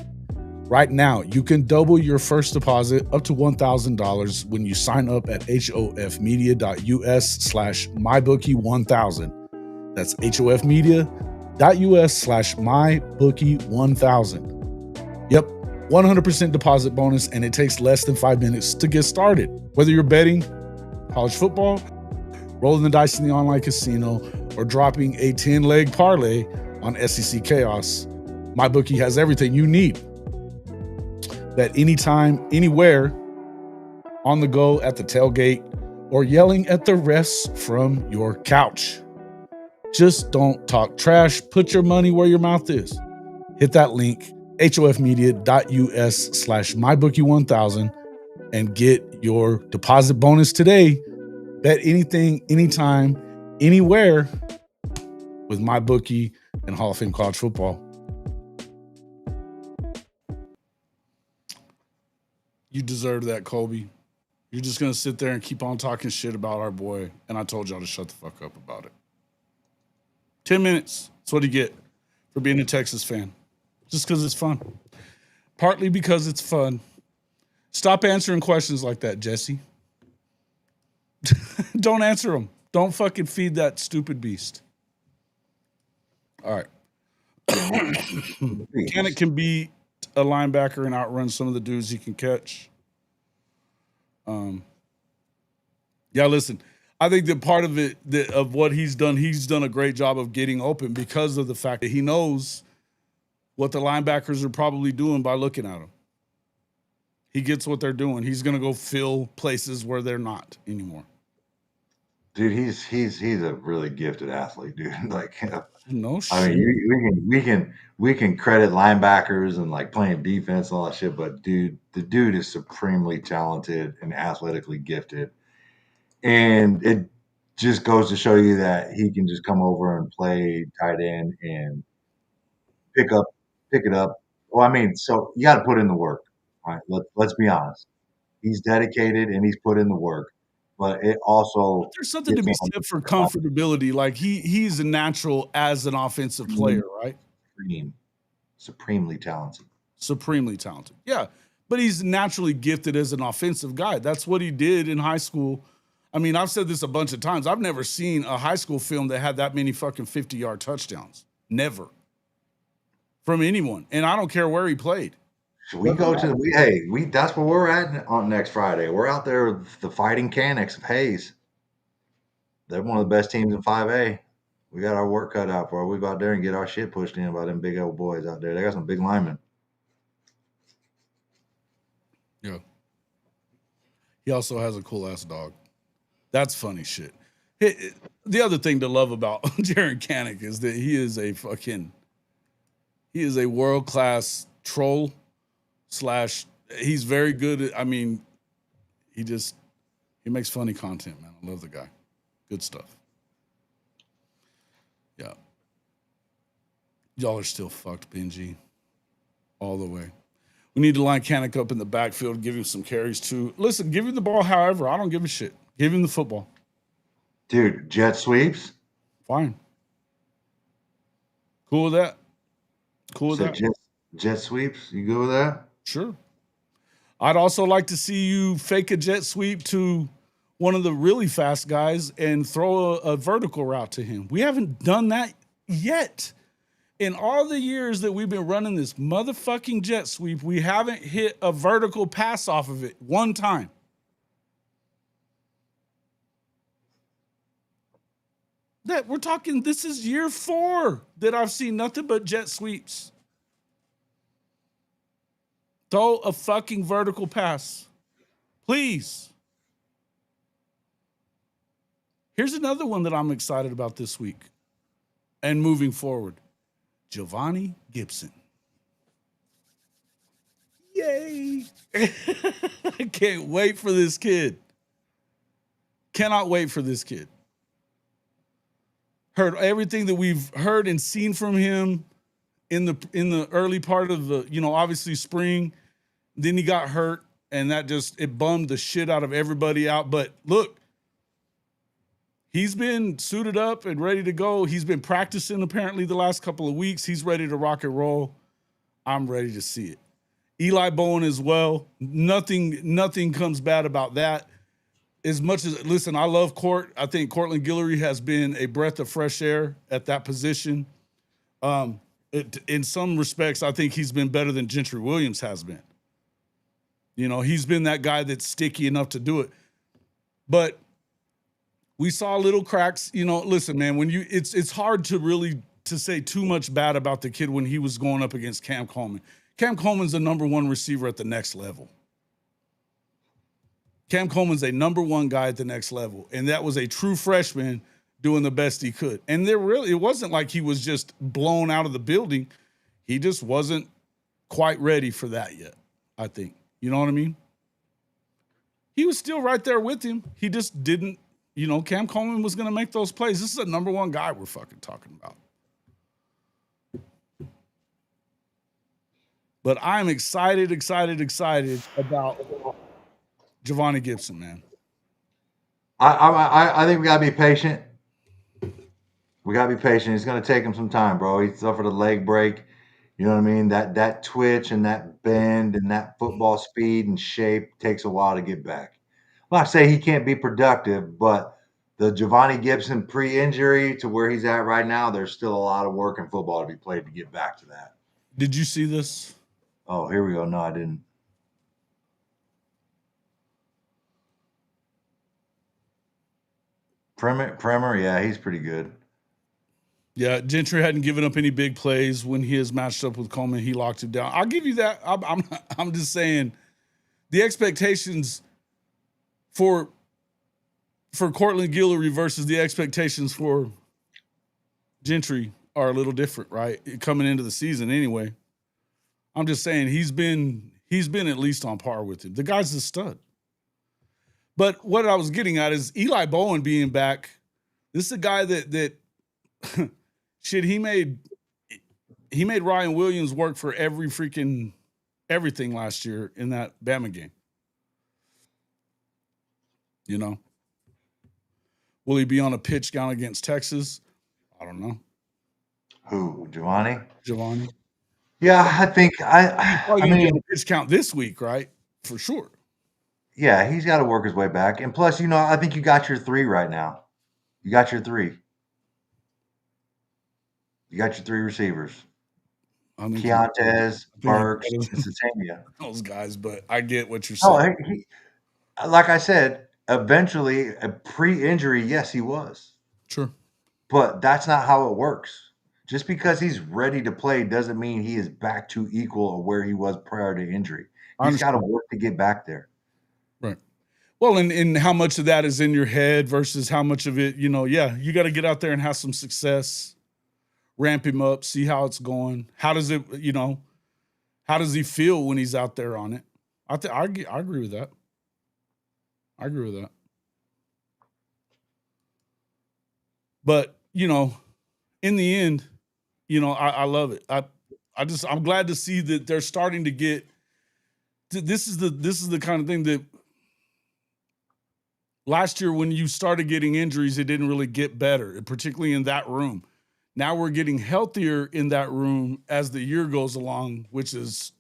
Right now, you can double your first deposit up to $1,000 when you sign up at hofmedia.us/mybookie1000. That's hofmedia.us/mybookie1000. Yep, 100% deposit bonus, and it takes less than 5 minutes to get started. Whether you're betting college football, rolling the dice in the online casino, or dropping a 10-leg parlay on SEC Chaos, MyBookie has everything you need. Bet anytime, anywhere, on the go, at the tailgate, or yelling at the refs from your couch. Just don't talk trash. Put your money where your mouth is. Hit that link, hofmedia.us/mybookie1000, and get your deposit bonus today. Bet anything, anytime, anywhere with MyBookie and Hall of Fame College Football. You deserve that, Kobe. You're just going to sit there and keep on talking shit about our boy, and I told y'all to shut the fuck up about it. 10 minutes. That's what you get for being a Texas fan. Just because it's fun. Partly because it's fun. Stop answering questions like that, Jesse. Don't answer them. Don't fucking feed that stupid beast. All right. Canic can be a linebacker and outrun some of the dudes he can catch. Yeah, listen, I think that part of it, of what he's done a great job of getting open because of the fact that he knows what the linebackers are probably doing by looking at him. He gets what they're doing. He's going to go fill places where they're not anymore. Dude, he's a really gifted athlete, dude. Like, No I shit. mean, we can credit linebackers and like playing defense and all that shit, but dude, the dude is supremely talented and athletically gifted, and it just goes to show you that he can just come over and play tight end and pick up, pick it up. Well, I mean, so you got to put in the work. All right, let's be honest. He's dedicated and he's put in the work, but it But also there's something to gets be him said for comfortability. Like he's a natural as an offensive player, right? supremely talented. Supremely talented. Yeah. But he's naturally gifted as an offensive guy. That's what he did in high school. I mean, I've said this a bunch of times. I've never seen a high school film that had that many fucking 50-yard touchdowns. Never. From anyone. And I don't care where he played. Should we go to the we that's where we're at on next Friday. We're out there with the Fighting Canics of Hayes. They're one of the best teams in 5A. We got our work cut out for us. We go out there and get our shit pushed in by them big old boys out there. They got some big linemen. Yeah. He also has a cool ass dog. That's funny shit. The other thing to love about Jaron Canick is that he is a world class troll / he's very good at, I mean, he makes funny content, man. I love the guy. Good stuff. Yeah. Y'all are still fucked, Benji. All the way. We need to line Canick up in the backfield, give him some carries too. Listen, give him the ball however. I don't give a shit. Give him the football. Dude, jet sweeps? Fine. Cool with that? Cool with So that? jet sweeps? You good with that? Sure. I'd also like to see you fake a jet sweep to one of the really fast guys and throw a vertical route to him. We haven't done that yet. In all the years that we've been running this motherfucking jet sweep, we haven't hit a vertical pass off of it one time. That we're talking, this is year 4 that I've seen nothing but jet sweeps. Throw a fucking vertical pass. Please. Here's another one that I'm excited about this week and moving forward. Giovanni Gibson. Yay. I can't wait for this kid. Cannot wait for this kid. Heard everything that we've heard and seen from him in the early part of the, obviously spring. Then he got hurt and that it bummed the shit out of everybody out. But look, he's been suited up and ready to go. He's been practicing apparently the last couple of weeks. He's ready to rock and roll. I'm ready to see it. Eli Bowen as well. Nothing comes bad about that. As much as, listen, I love Court. I think Cortland Guillory has been a breath of fresh air at that position. In some respects, I think he's been better than Gentry Williams has been. He's been that guy that's sticky enough to do it. But we saw little cracks. Listen, man, when it's hard to say too much bad about the kid when he was going up against Cam Coleman. Cam Coleman's the number 1 receiver at the next level. Cam Coleman's a number 1 guy at the next level. And that was a true freshman doing the best he could. And it wasn't like he was just blown out of the building. He just wasn't quite ready for that yet, I think. You know what I mean? He was still right there with him. He just didn't, Cam Coleman was going to make those plays. This is a number 1 guy we're fucking talking about. But I'm excited about Giovanni Gibson, man. I think we gotta be patient. We gotta be patient. It's gonna take him some time, bro. He suffered a leg break. You know what I mean? That twitch and that bend and that football speed and shape takes a while to get back. I'm not saying he can't be productive, but the Giovanni Gibson pre-injury to where he's at right now, there's still a lot of work in football to be played to get back to that. Did you see this? Oh, here we go. No, I didn't. Primer, yeah, he's pretty good. Yeah, Gentry hadn't given up any big plays when he has matched up with Coleman. He locked him down. I'll give you that. I'm just saying the expectations for Cortland Guillory versus the expectations for Gentry are a little different, right? Coming into the season anyway. I'm just saying he's been at least on par with him. The guy's a stud. But what I was getting at is Eli Bowen being back. This is a guy that shit, he made Ryan Williams work for everything last year in that Bama game. You know? Will he be on a pitch count against Texas? I don't know. Who, Giovanni? Yeah, I think He's probably gonna be on a pitch count this week, right? For sure. Yeah, he's got to work his way back. And plus, I think you got your three right now. You got your three. You got your three receivers. Keontae, Burks, and Satania. Those guys, but I get what you're saying. Like I said, eventually, a pre-injury, yes, he was. Sure. But that's not how it works. Just because he's ready to play doesn't mean he is back to equal of where he was prior to injury. He's got to work to get back there. Right. Well, and how much of that is in your head versus how much of it, you got to get out there and have some success, ramp him up, see how it's going. How does it, how does he feel when he's out there on it? I agree with that. I agree with that. But, in the end, I love it. I'm glad to see that they're starting to get. This is the kind of thing that last year when you started getting injuries, it didn't really get better, particularly in that room. Now we're getting healthier in that room as the year goes along, which is,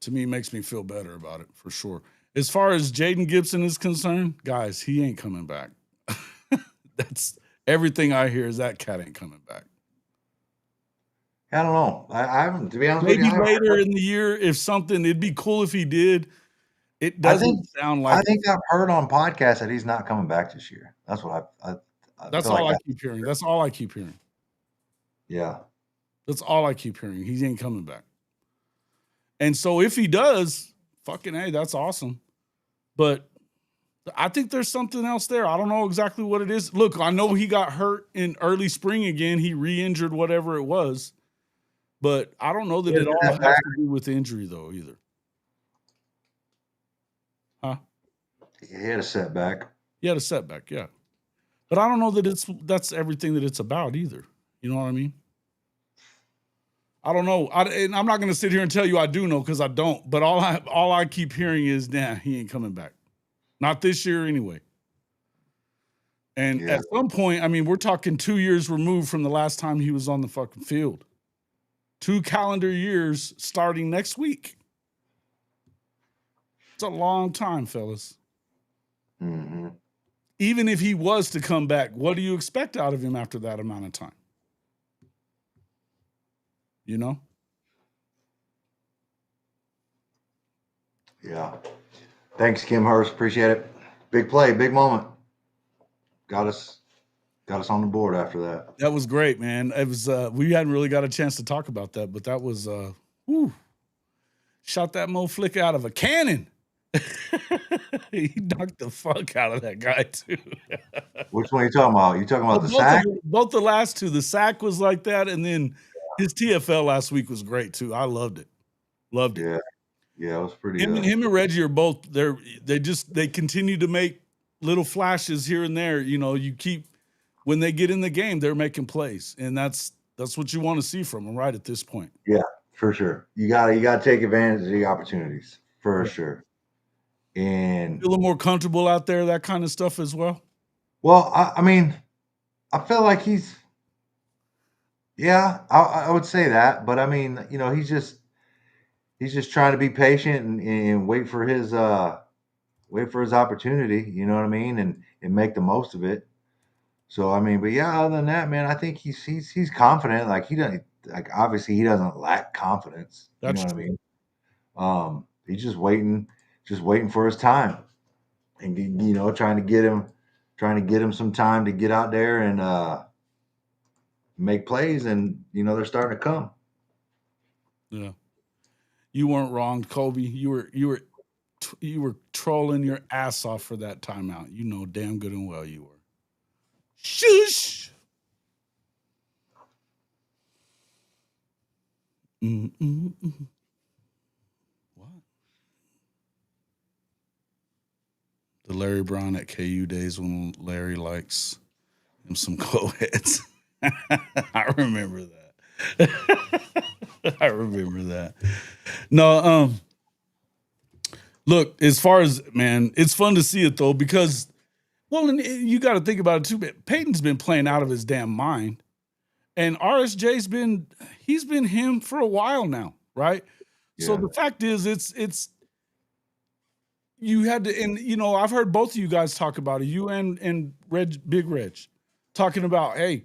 to me, makes me feel better about it for sure. As far as Jaden Gibson is concerned, guys, he ain't coming back. That's everything I hear is that cat ain't coming back. I don't know. I haven't, to be honest with you. Maybe later in the year, it'd be cool if he did. It doesn't sound like. I think I've heard on podcasts that he's not coming back this year. That's what that's all I keep hearing. That's all I keep hearing. Yeah. That's all I keep hearing. He ain't coming back. And so if he does, fucking hey, that's awesome. But I think there's something else there. I don't know exactly what it is. Look, I know he got hurt in early spring again. He re-injured whatever it was. But I don't know that it all has to do with injury, though, either. Huh? He had a setback. Yeah. But I don't know that that's everything that it's about either. You know what I mean? I don't know. And I'm not going to sit here and tell you I do know because I don't. But all I keep hearing is, nah, he ain't coming back. Not this year anyway. And at some point, we're talking 2 years removed from the last time he was on the fucking field. 2 calendar years starting next week. It's a long time, fellas. Mm-hmm. Even if he was to come back, what do you expect out of him after that amount of time? Yeah. Thanks, Kim Hurst. Appreciate it. Big play, big moment. Got us on the board after that. That was great, man. It was we hadn't really got a chance to talk about that, but that was shot that mo flick out of a cannon. He knocked the fuck out of that guy too. Which one are you talking about? You talking about the sack? Both the last two. The sack was like that, and then his TFL last week was great too. I loved it. Yeah, it was pretty. Him and Reggie are both there. They continue to make little flashes here and there. You keep when they get in the game, they're making plays, and that's what you want to see from them right at this point. Yeah, for sure. You gotta take advantage of the opportunities for sure. And feel a little more comfortable out there, that kind of stuff as well. Well, I feel like he's. Yeah, I would say that, but he's just trying to be patient and wait for his opportunity. You know what I mean, and make the most of it. So but yeah, other than that, man, I think he's confident. Like he doesn't obviously he doesn't lack confidence. That's what I mean. He's just waiting for his time, and trying to get him trying to get them some time to get out there and make plays, and they're starting to come. Yeah, you weren't wrong, Kobe. You were trolling your ass off for that timeout. You know damn good and well you were. Shush. What? The Larry Brown at KU days when Larry likes him some co-heads. I remember that. I remember that. No, look, as far as, man, it's fun to see it though, because, well, and you got to think about it too. Peyton's been playing out of his damn mind, and RSJ's been him for a while now, right? Yeah. So the fact is, it's you had to, and I've heard both of you guys talk about it, you and Big Reg, talking about, hey,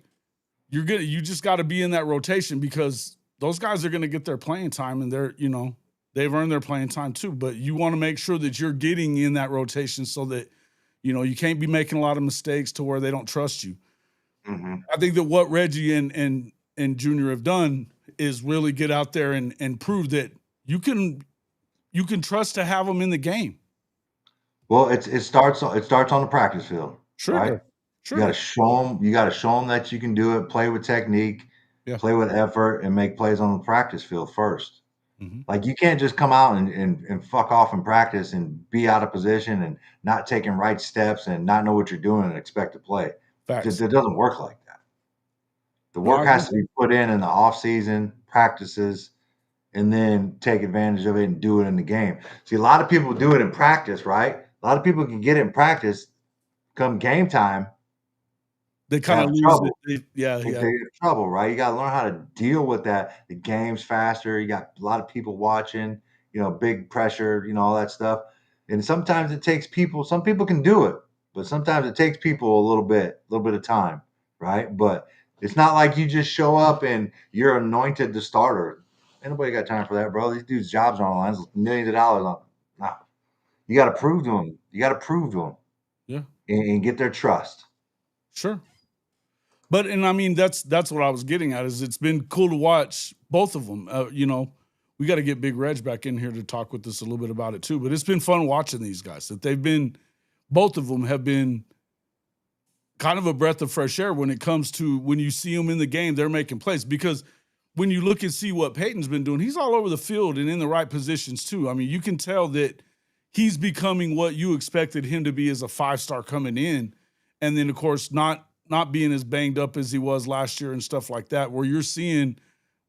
you just got to be in that rotation because those guys are going to get their playing time, and they've earned their playing time too. But you want to make sure that you're getting in that rotation so that you can't be making a lot of mistakes to where they don't trust you. Mm-hmm. I think that what Reggie and Junior have done is really get out there and prove that you can trust to have them in the game. Well, it starts on the practice field, sure, right? Sure. You got to show them that you can do it. Play with technique, play with effort, and make plays on the practice field first. Mm-hmm. Like, you can't just come out and fuck off in practice and be out of position and not taking right steps and not know what you're doing and expect to play. Facts. It doesn't work like that. The work has to be put in the off season practices, and then take advantage of it and do it in the game. See, a lot of people do it in practice, right? A lot of people can get it in practice. Come game time, they kind of lose it. They get in trouble, right? You got to learn how to deal with that. The game's faster. You got a lot of people watching, big pressure, all that stuff. And sometimes it takes people. Some people can do it, but sometimes it takes people a little bit of time, right? But it's not like you just show up and you're anointed the starter. Ain't nobody got time for that, bro. These dudes' jobs are on the line, millions of dollars on. Nah, you got to prove to them. Yeah, and get their trust. Sure. But, and I mean, that's what I was getting at, is it's been cool to watch both of them. We got to get Big Reg back in here to talk with us a little bit about it too. But it's been fun watching these guys. That both of them have been kind of a breath of fresh air when it comes to when you see them in the game, they're making plays. Because when you look and see what Peyton's been doing, he's all over the field and in the right positions too. I mean, you can tell that he's becoming what you expected him to be as a 5-star coming in. And then, of course, not being as banged up as he was last year and stuff like that, where you're seeing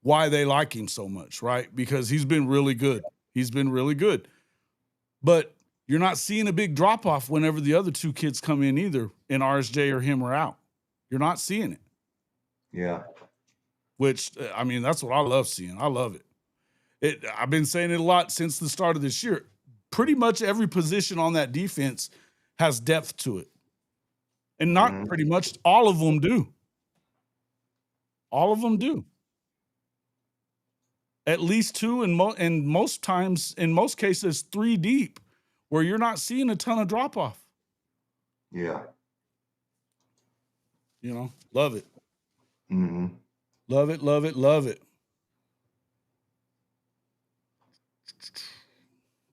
why they like him so much, right? Because he's been really good. He's been really good. But you're not seeing a big drop-off whenever the other two kids come in either, and RSJ or him are out. You're not seeing it. Yeah. Which, I mean, that's what I love seeing. I love it. I've been saying it a lot since the start of this year. Pretty much every position on that defense has depth to it. And not pretty much, all of them do. All of them do. At least two, and most times, in most cases, 3 deep, where you're not seeing a ton of drop-off. Yeah. Love it. Mm-hmm. Love it, love it, love it.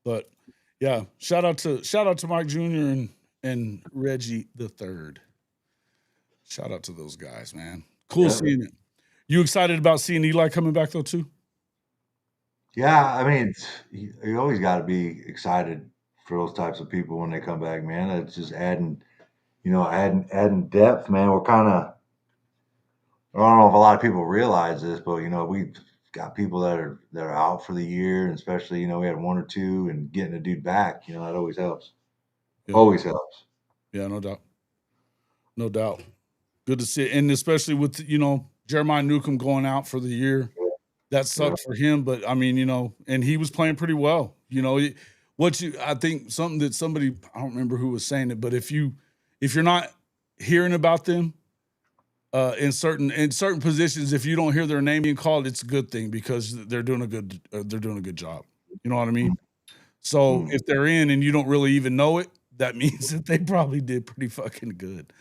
But yeah, shout out to Mike Jr. and Reggie the third. Shout out to those guys, man. Cool seeing it. You excited about seeing Eli coming back though too? Yeah, I mean, you always got to be excited for those types of people when they come back, man. It's just adding depth, man. We're kind of, I don't know if a lot of people realize this, but we've got people that are out for the year, and especially we had 1 or 2, and getting a dude back, that always helps. Yeah. Always helps. Yeah, no doubt. No doubt. Good to see it. And especially with Jeremiah Newcomb going out for the year. That sucked for him, but I mean, and he was playing pretty well. I think something that somebody, I don't remember who was saying it, but if you're not hearing about them in certain positions, if you don't hear their name being called, it's a good thing, because they're doing a good job. You know what I mean? So if they're in and you don't really even know it, that means that they probably did pretty fucking good,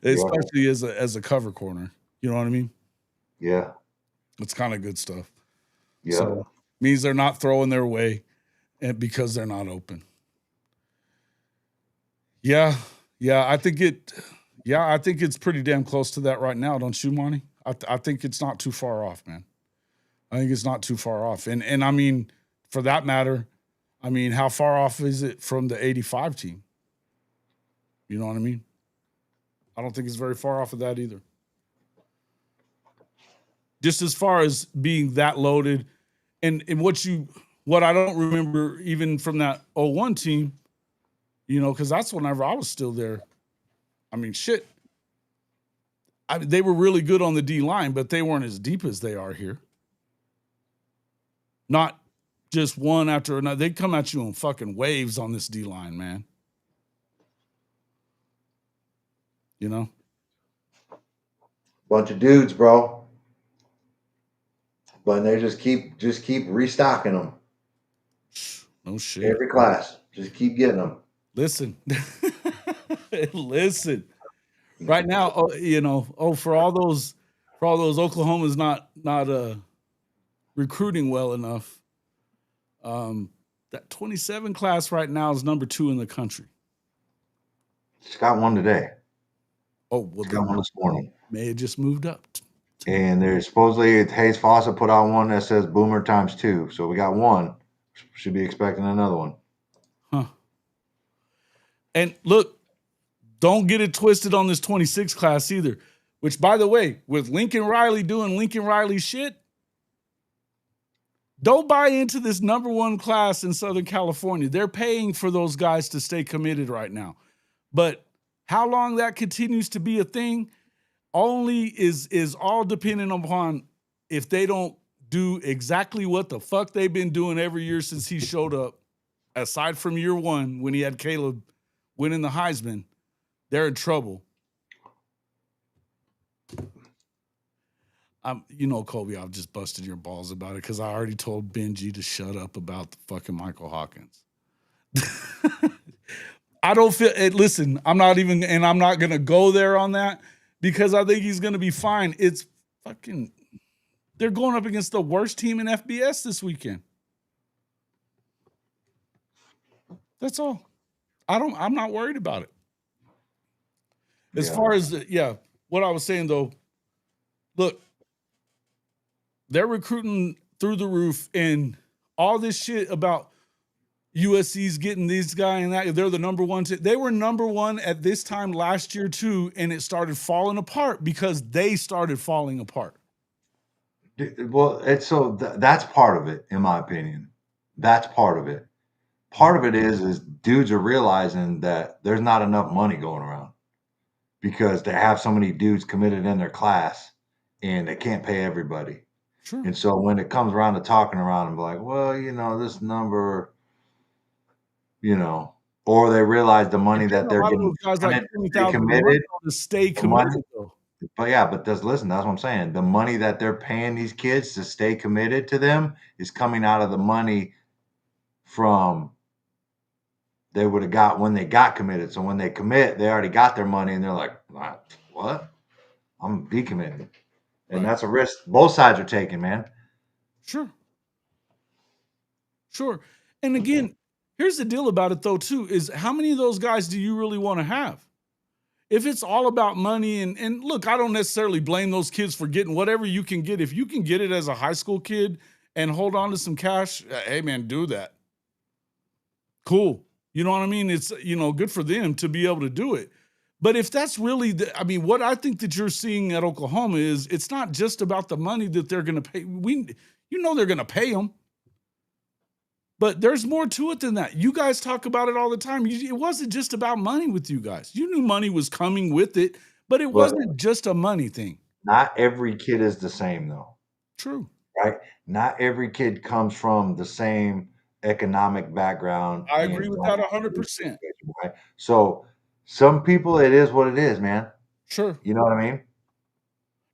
Yeah. especially as a cover corner. You know what I mean? Yeah. It's kind of good stuff. Yeah. So means they're not throwing their way, and because they're not open. Yeah, I think it's pretty damn close to that right now, don't you, Monty? I think it's not too far off, man. I think it's not too far off, and I mean, for that matter, I mean, how far off is it from the '85 team? You know what I mean? I don't think it's very far off of that either. Just as far as being that loaded, and what I don't remember even from that '01 team, you know, because that's whenever I was still there. I mean, shit. They were really good on the D line, but they weren't as deep as they are here. Not just one after another. They come at you in fucking waves on this D line, man. You know? Bunch of dudes, bro. But they just keep restocking them. No shit. Every class. Just keep getting them. Listen. Listen. Right now, you know, for all those Oklahoma's not recruiting well enough. That 27 class right now is number 2 in the country. Just got one today. Oh, well, got one this morning. May have just moved up. And there's supposedly Hayes Fawcett put out one that says Boomer ×2. So we got one. Should be expecting another one. Huh. And look, don't get it twisted on this 26 class either. Which, by the way, with Lincoln Riley doing Lincoln Riley shit, don't buy into this number 1 class in Southern California. They're paying for those guys to stay committed right now. But how long that continues to be a thing only is all dependent upon if they don't do exactly what the fuck they've been doing every year since he showed up, aside from year 1 when he had Caleb winning the Heisman. They're in trouble. You know, Kobe, I've just busted your balls about it because I already told Benji to shut up about the fucking Michael Hawkins. I don't feel it. Listen, I'm not going to go there on that because I think he's going to be fine. It's fucking, they're going up against the worst team in FBS this weekend. That's all. I'm not worried about it. As far as, what I was saying though, look, they're recruiting through the roof, and all this shit about USC's getting this guy and that, they're the number 1. They were number 1 at this time last year too, and it started falling apart because they started falling apart. Well, that's part of it, in my opinion. That's part of it. Part of it is dudes are realizing that there's not enough money going around because they have so many dudes committed in their class and they can't pay everybody. Sure. And so when it comes around to talking around and be like, well, you know, this number, you know, or they realize the money that they're getting committed to stay committed. But listen, that's what I'm saying. The money that they're paying these kids to stay committed to them is coming out of the money from they would have got when they got committed. So when they commit, they already got their money and they're like, what? I'm decommitted. And that's a risk both sides are taking, man. Sure. And again, here's the deal about it though, too, is how many of those guys do you really want to have? If it's all about money, and look, I don't necessarily blame those kids for getting whatever you can get. If you can get it as a high school kid and hold on to some cash, hey man, do that. Cool. You know what I mean? It's, you know, good for them to be able to do it. But if that's really, what I think that you're seeing at Oklahoma is it's not just about the money that they're going to pay. They're going to pay them. But there's more to it than that. You guys talk about it all the time. It wasn't just about money with you guys. You knew money was coming with it, but it wasn't just a money thing. Not every kid is the same, though. True. Right? Not every kid comes from the same economic background. I agree with that 100%. Right? So some people, it is what it is, man. Sure. You know what I mean?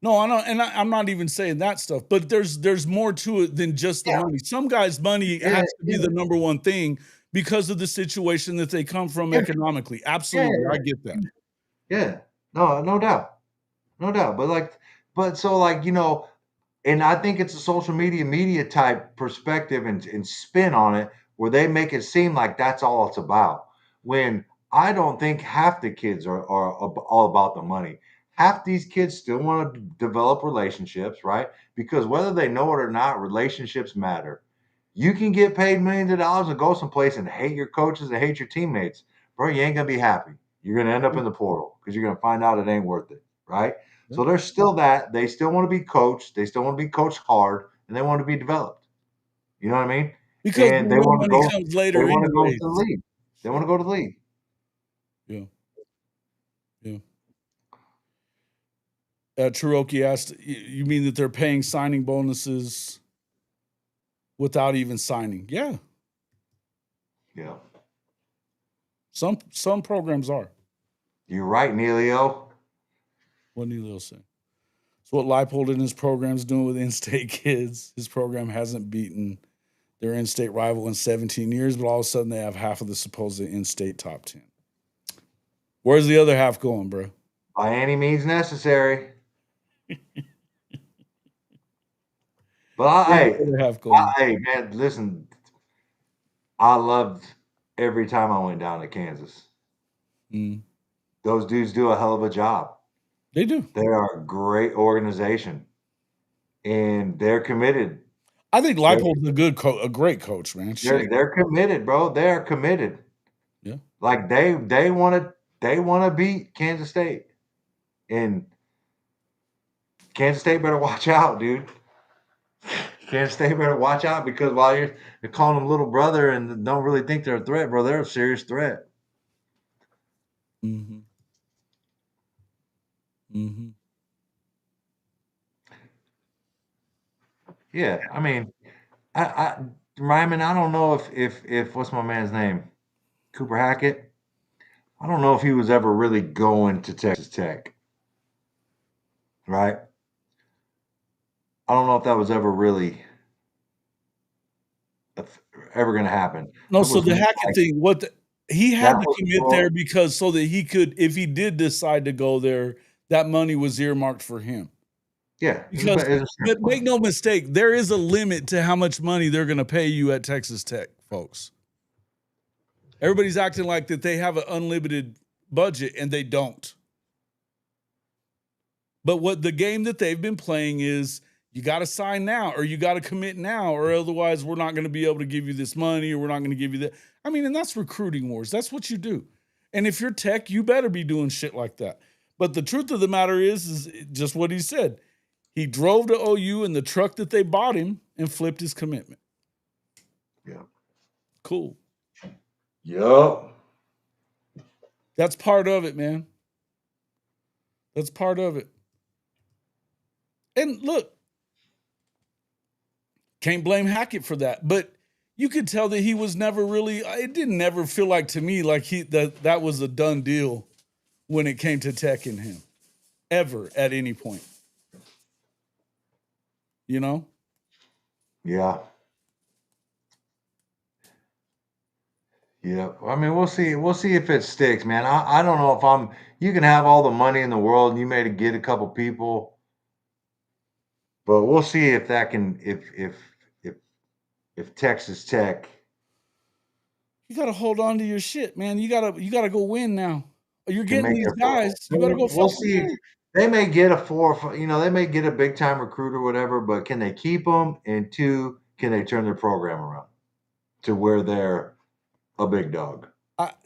No, I know, and I'm not even saying that stuff, but there's more to it than just the money. Some guys' money has to be the number 1 thing because of the situation that they come from economically. Absolutely, I get that. Yeah, no doubt. But so like, and I think it's a social media type perspective and spin on it where they make it seem like that's all it's about. When I don't think half the kids are all about the money. Half these kids still want to develop relationships, right? Because whether they know it or not, relationships matter. You can get paid millions of dollars and go someplace and hate your coaches and hate your teammates, bro. You ain't gonna be happy. You're gonna end up in the portal because you're gonna find out it ain't worth it, right? So there's still that. They still want to be coached. They still want to be coached hard, and they want to be developed. You know what I mean? Because And the they real want to money go. comes They later want to go to anyways. the league. They want to go to the league. Yeah. Cherokee asked, you mean that they're paying signing bonuses without even signing? Yeah. Yeah. Some programs are. You're right, Neilio. What did Neilio say? So what Leipold and his program's doing with in-state kids. His program hasn't beaten their in-state rival in 17 years, but all of a sudden they have half of the supposed in-state top 10. Where's the other half going, bro? By any means necessary. But hey, man, listen. I loved every time I went down to Kansas. Those dudes do a hell of a job. They do. They are a great organization, and they're committed. I think Leipold's a great coach, man. They're committed, bro. They're committed. Yeah. Like they want to beat Kansas State, and Kansas State better watch out, dude. Kansas State better watch out because while you're calling them little brother and don't really think they're a threat, bro, they're a serious threat. Mm-hmm. Mm-hmm. Yeah, I mean, Ryman, I don't know if what's my man's name, Cooper Hackett. I don't know if he was ever really going to Texas Tech, right? I don't know if that was ever really ever going to happen. No, so the Hackett thing, he had to commit there because so that he could, if he did decide to go there, that money was earmarked for him. Yeah, because but make no mistake, there is a limit to how much money they're going to pay you at Texas Tech, folks. Everybody's acting like that they have an unlimited budget, and they don't. But what the game that they've been playing is, you got to sign now, or you got to commit now, or otherwise we're not going to be able to give you this money, or we're not going to give you that. I mean, and that's recruiting wars. That's what you do. And if you're Tech, you better be doing shit like that. But the truth of the matter is just what he said. He drove to OU in the truck that they bought him and flipped his commitment. Yeah. Cool. Yup. That's part of it, man. That's part of it. And look, can't blame Hackett for that, but you could tell that he was never really, it didn't ever feel like to me like that was a done deal when it came to Tech and him, ever at any point. You know? Yeah. Yeah. I mean, we'll see. We'll see if it sticks, man. I don't know if you can have all the money in the world and you may get a couple people, but we'll see if that can, if Texas Tech. You got to hold on to your shit, man. You got to go win now. You're getting these guys. You better go. We'll see. Win. They may get they may get a big time recruit or whatever, but can they keep them? And two, can they turn their program around to where they're a big dog?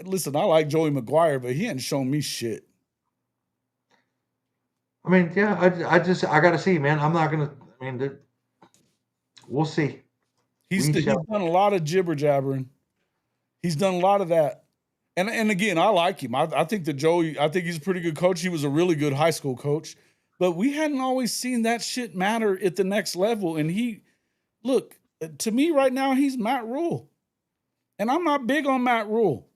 Listen, I like Joey McGuire, but he hadn't shown me shit. I mean, yeah, I got to see, man. I'm not gonna. I mean, we'll see. He's done a lot of jibber jabbering. He's done a lot of that. And again, I like him. I think that Joey, I think he's a pretty good coach. He was a really good high school coach, but we hadn't always seen that shit matter at the next level. And look, to me right now, he's Matt Rule. And I'm not big on Matt Rule.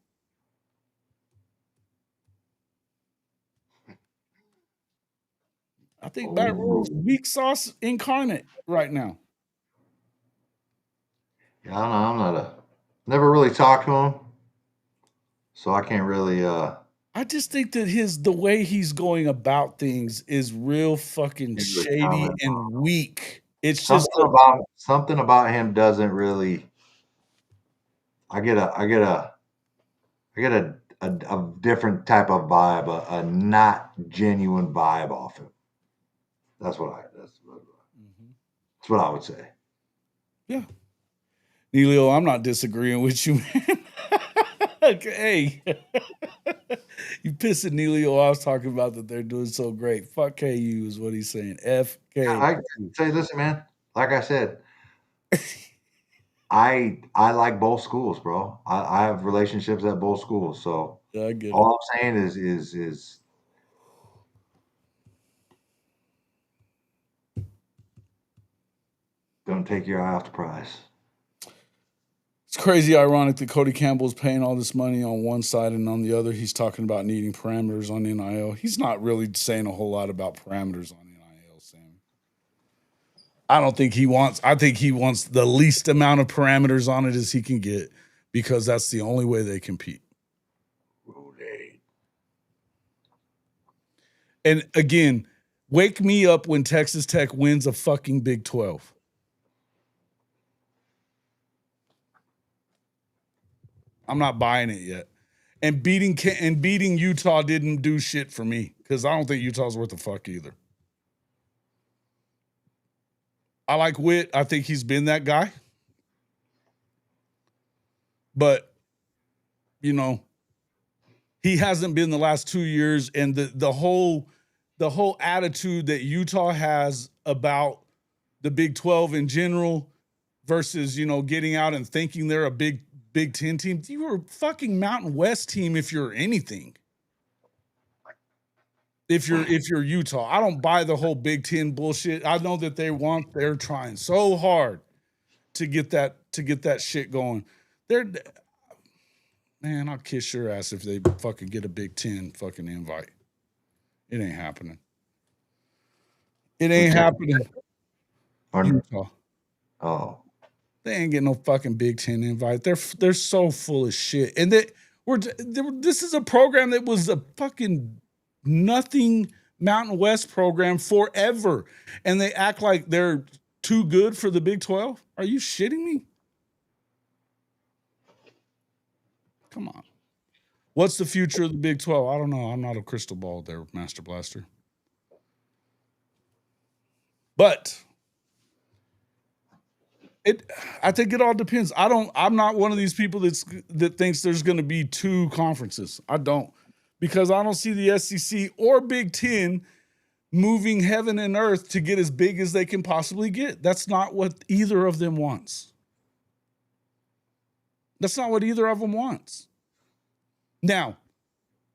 I think Matt Rule's weak sauce incarnate right now. Yeah, I'm not Never really talked to him, so I can't really. I just think that the way he's going about things is real fucking Can't really shady comment. and weak. It's just Something about him doesn't really. I get a different type of vibe, a not genuine vibe off him. That's what I would say. Yeah. Neilio, I'm not disagreeing with you, man. Hey, you pissing Neilio off talking about that they're doing so great. Fuck KU is what he's saying. FK. I say, listen, man. Like I said, I like both schools, bro. I have relationships at both schools, so Yeah, I get it. all I'm saying is don't take your eye off the prize. It's crazy ironic that Cody Campbell's paying all this money on one side and on the other, he's talking about needing parameters on NIL. He's not really saying a whole lot about parameters on NIL, Sam. I think he wants the least amount of parameters on it as he can get because that's the only way they compete. And again, wake me up when Texas Tech wins a fucking Big 12. I'm not buying it yet. And beating Utah didn't do shit for me because I don't think Utah's worth a fuck either. I like Witt. I think he's been that guy. But, he hasn't been the last 2 years. And the whole attitude that Utah has about the Big 12 in general versus, getting out and thinking they're a Big 10 team. You were a fucking Mountain West team if you're anything. If you're Utah, I don't buy the whole Big 10 bullshit. I know that they're trying so hard to get that shit going. Man, I'll kiss your ass if they fucking get a Big 10 fucking invite. It ain't happening. It ain't happening. Utah. Oh. They ain't getting no fucking Big 10 invite. They're so full of shit. And this is a program that was a fucking nothing Mountain West program forever. And they act like they're too good for the Big 12? Are you shitting me? Come on. What's the future of the Big 12? I don't know. I'm not a crystal ball there, Master Blaster. But I think it all depends. I'm not one of these people that thinks there's going to be two conferences. I don't. Because I don't see the SEC or Big 10 moving heaven and earth to get as big as they can possibly get. That's not what either of them wants. That's not what either of them wants. Now,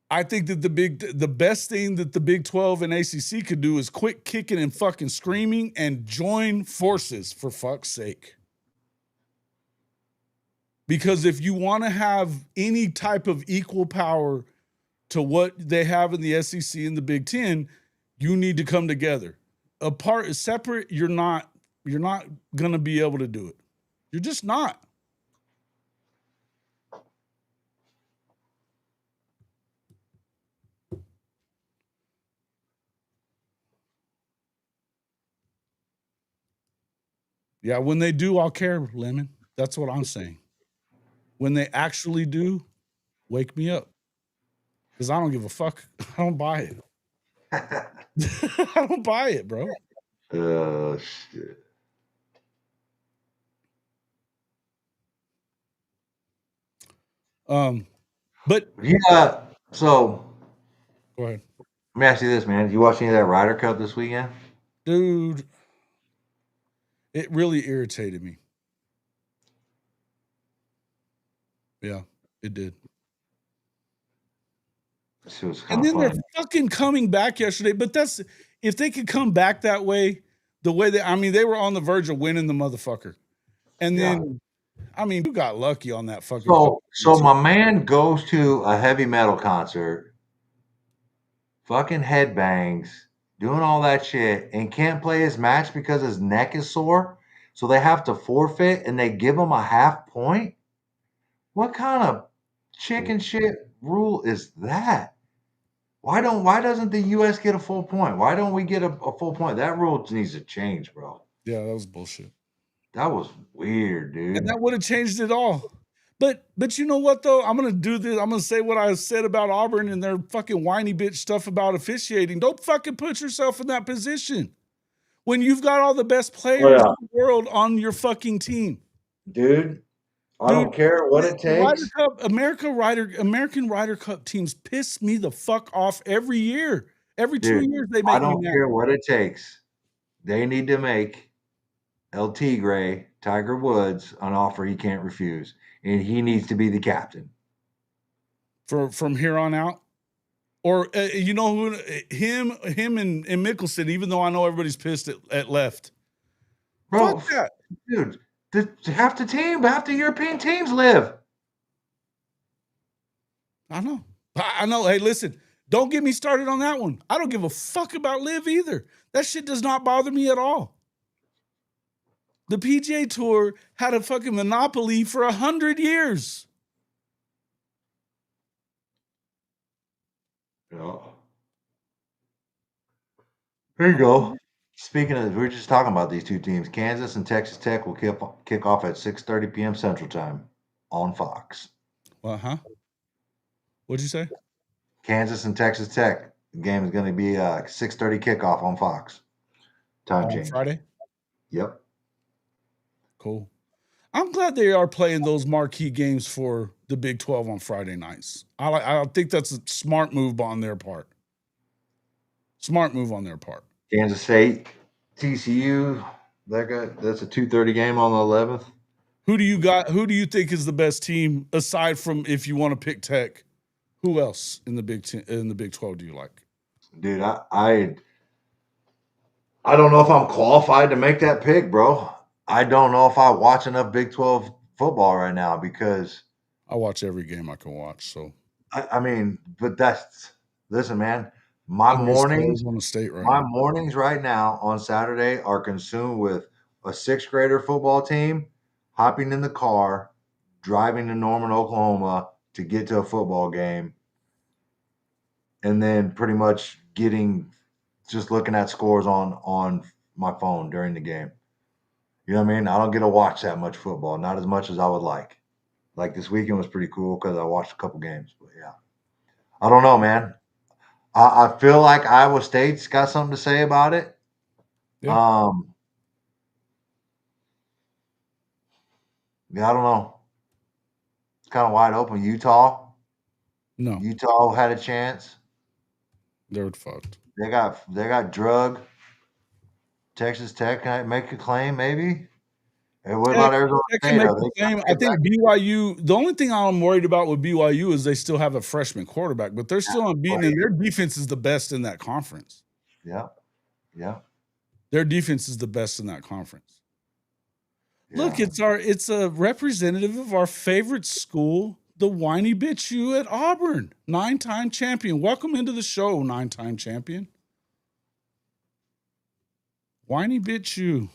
I think that the best thing that the Big 12 and ACC could do is quit kicking and fucking screaming and join forces, for fuck's sake. Because if you want to have any type of equal power to what they have in the SEC and the Big 10, you need to come together. Separate, you're not going to be able to do it. You're just not. Yeah, when they do, I'll care, Lemon. That's what I'm saying. When they actually do, wake me up. Because I don't give a fuck. I don't buy it. I don't buy it, bro. Oh, shit. But yeah, so go ahead. Let me ask you this, man. Did you watch any of that Ryder Cup this weekend? Dude, it really irritated me. Yeah, it did. And then they're fucking coming back yesterday. But if they could come back that way, the way they were on the verge of winning the motherfucker. And then, you got lucky on that fucking. So my man goes to a heavy metal concert, fucking headbangs, doing all that shit, and can't play his match because his neck is sore. So they have to forfeit, and they give him a half point. What kind of chicken shit rule is that? Why doesn't the US get a full point? Why don't we get a full point? That rule needs to change, bro. Yeah, that was bullshit. That was weird, dude. And that would have changed it all. But you know what though? I'm gonna do this. I'm gonna say what I said about Auburn and their fucking whiny bitch stuff about officiating. Don't fucking put yourself in that position when you've got all the best players in the world on your fucking team. Dude, I don't care what it The Ryder takes. Cup, American Ryder Cup teams piss me the fuck off every year. Every 2 Dude, years they I make me don't mad. care what it takes. They need to make El Tigre, Tiger Woods, an offer he can't refuse, and he needs to be the captain. From here on out. Or you know who him and Mickelson, even though I know everybody's pissed at left. Bro, Fuck that. dude, half the European teams live. I know. I know. Hey, listen, don't get me started on that one. I don't give a fuck about live either. That shit does not bother me at all. The PGA Tour had a fucking monopoly for 100 years. Yeah. There you go. Speaking of, we were just talking about these two teams. Kansas and Texas Tech will kick off at 6:30 p.m. Central Time on Fox. Huh? What'd you say? Kansas and Texas Tech. The game is going to be 6:30 kickoff on Fox. Time On change. Friday? Yep. Cool. I'm glad they are playing those marquee games for the Big 12 on Friday nights. I think that's a smart move on their part. Smart move on their part. Kansas State, TCU. That's a 2:30 game on the 11th. Who do you think is the best team aside from if you want to pick Tech? Who else in the Big 12 do you like? Dude, I don't know if I'm qualified to make that pick, bro. I don't know if I watch enough Big 12 football right now because I watch every game I can watch. So I mean, but listen, man. My mornings on the state right now. mornings right now on Saturday are consumed with a sixth grader football team, hopping in the car, driving to Norman, Oklahoma to get to a football game, and then pretty much just looking at scores on my phone during the game. You know what I mean? I don't get to watch that much football, not as much as I would like. Like this weekend was pretty cool because I watched a couple games. But yeah, I don't know, man. I feel like Iowa State's got something to say about it. Yeah. Yeah, I don't know. It's kind of wide open. Utah had a chance. They're fucked. They got drug. Texas Tech can make a claim, maybe. And what about Arizona State? I think BYU. The only thing I'm worried about with BYU is they still have a freshman quarterback, but they're still unbeaten, and their defense is the best in that conference. Yeah. Their defense is the best in that conference. Yeah. Look, it's a representative of our favorite school, the whiny bitch you at Auburn, 9-time champion. Welcome into the show, 9-time champion. Whiny bitch you,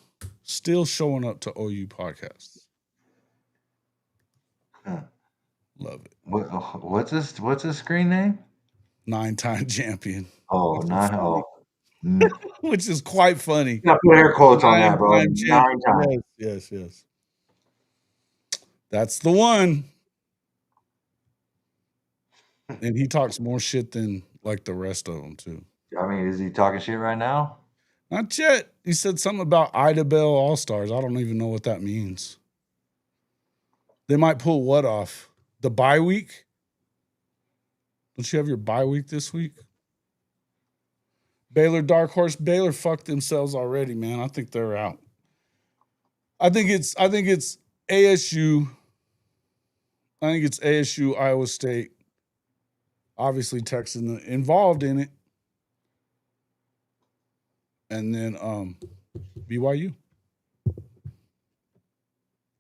still showing up to OU podcasts. Love it. What's his screen name? 9-time champion. Oh, 9. Oh. Which is quite funny. You got to put air quotes on that, bro. 9 times. Yes. That's the one. And he talks more shit than like the rest of them too. I mean, is he talking shit right now? Not yet. He said something about Ida Bell All-Stars. I don't even know what that means. They might pull what off? The bye week? Don't you have your bye week this week? Baylor Dark Horse. Baylor fucked themselves already, man. I think they're out. I think it's ASU. I think it's ASU, Iowa State. Obviously, Texas involved in it. And then BYU.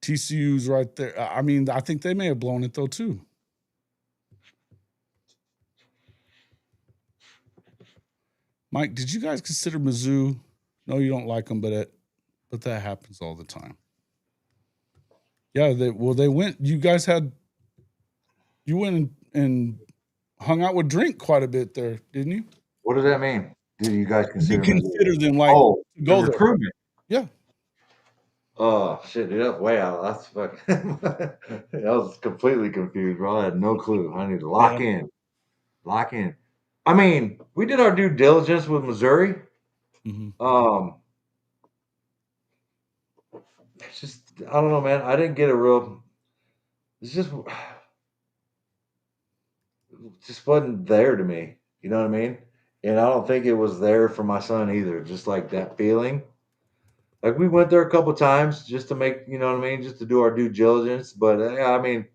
TCU's right there. I mean, I think they may have blown it though too. Mike, did you guys consider Mizzou? No, you don't like them, but that happens all the time. Yeah, they went. You guys had You went and hung out with Drink quite a bit there, didn't you? What does that mean? Do you guys You consider me? consider them like Oh, to the go there. recruitment. Yeah. Oh shit, dude, that's way out. That's fucking. I was completely confused, bro. I had no clue. I need to lock in. Lock in. I mean, we did our due diligence with Missouri. Mhm. It's just I don't know, man. I didn't get a real. It's just wasn't there to me. You know what I mean? And I don't think it was there for my son either. Just like that feeling. Like we went there a couple times just to make, you know what I mean, just to do our due diligence. But yeah, I mean,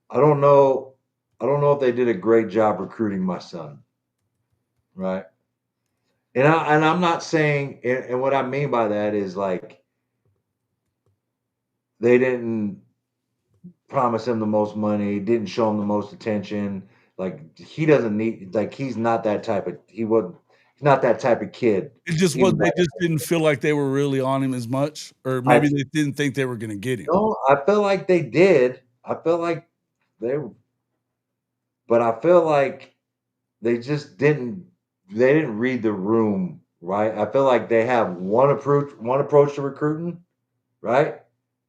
I don't know. I don't know if they did a great job recruiting my son, right? And I'm not saying, and what I mean by that is like they didn't promise him the most money, didn't show him the most attention. Like he doesn't need, like he's not that type of, he's not that type of kid. It just was Even they back, just didn't feel like they were really on him as much, or I maybe they didn't think they were gonna get him. no, I feel like they did. I feel like they, but I feel like they just didn't. They didn't read the room right. I feel like they have one approach to recruiting, right,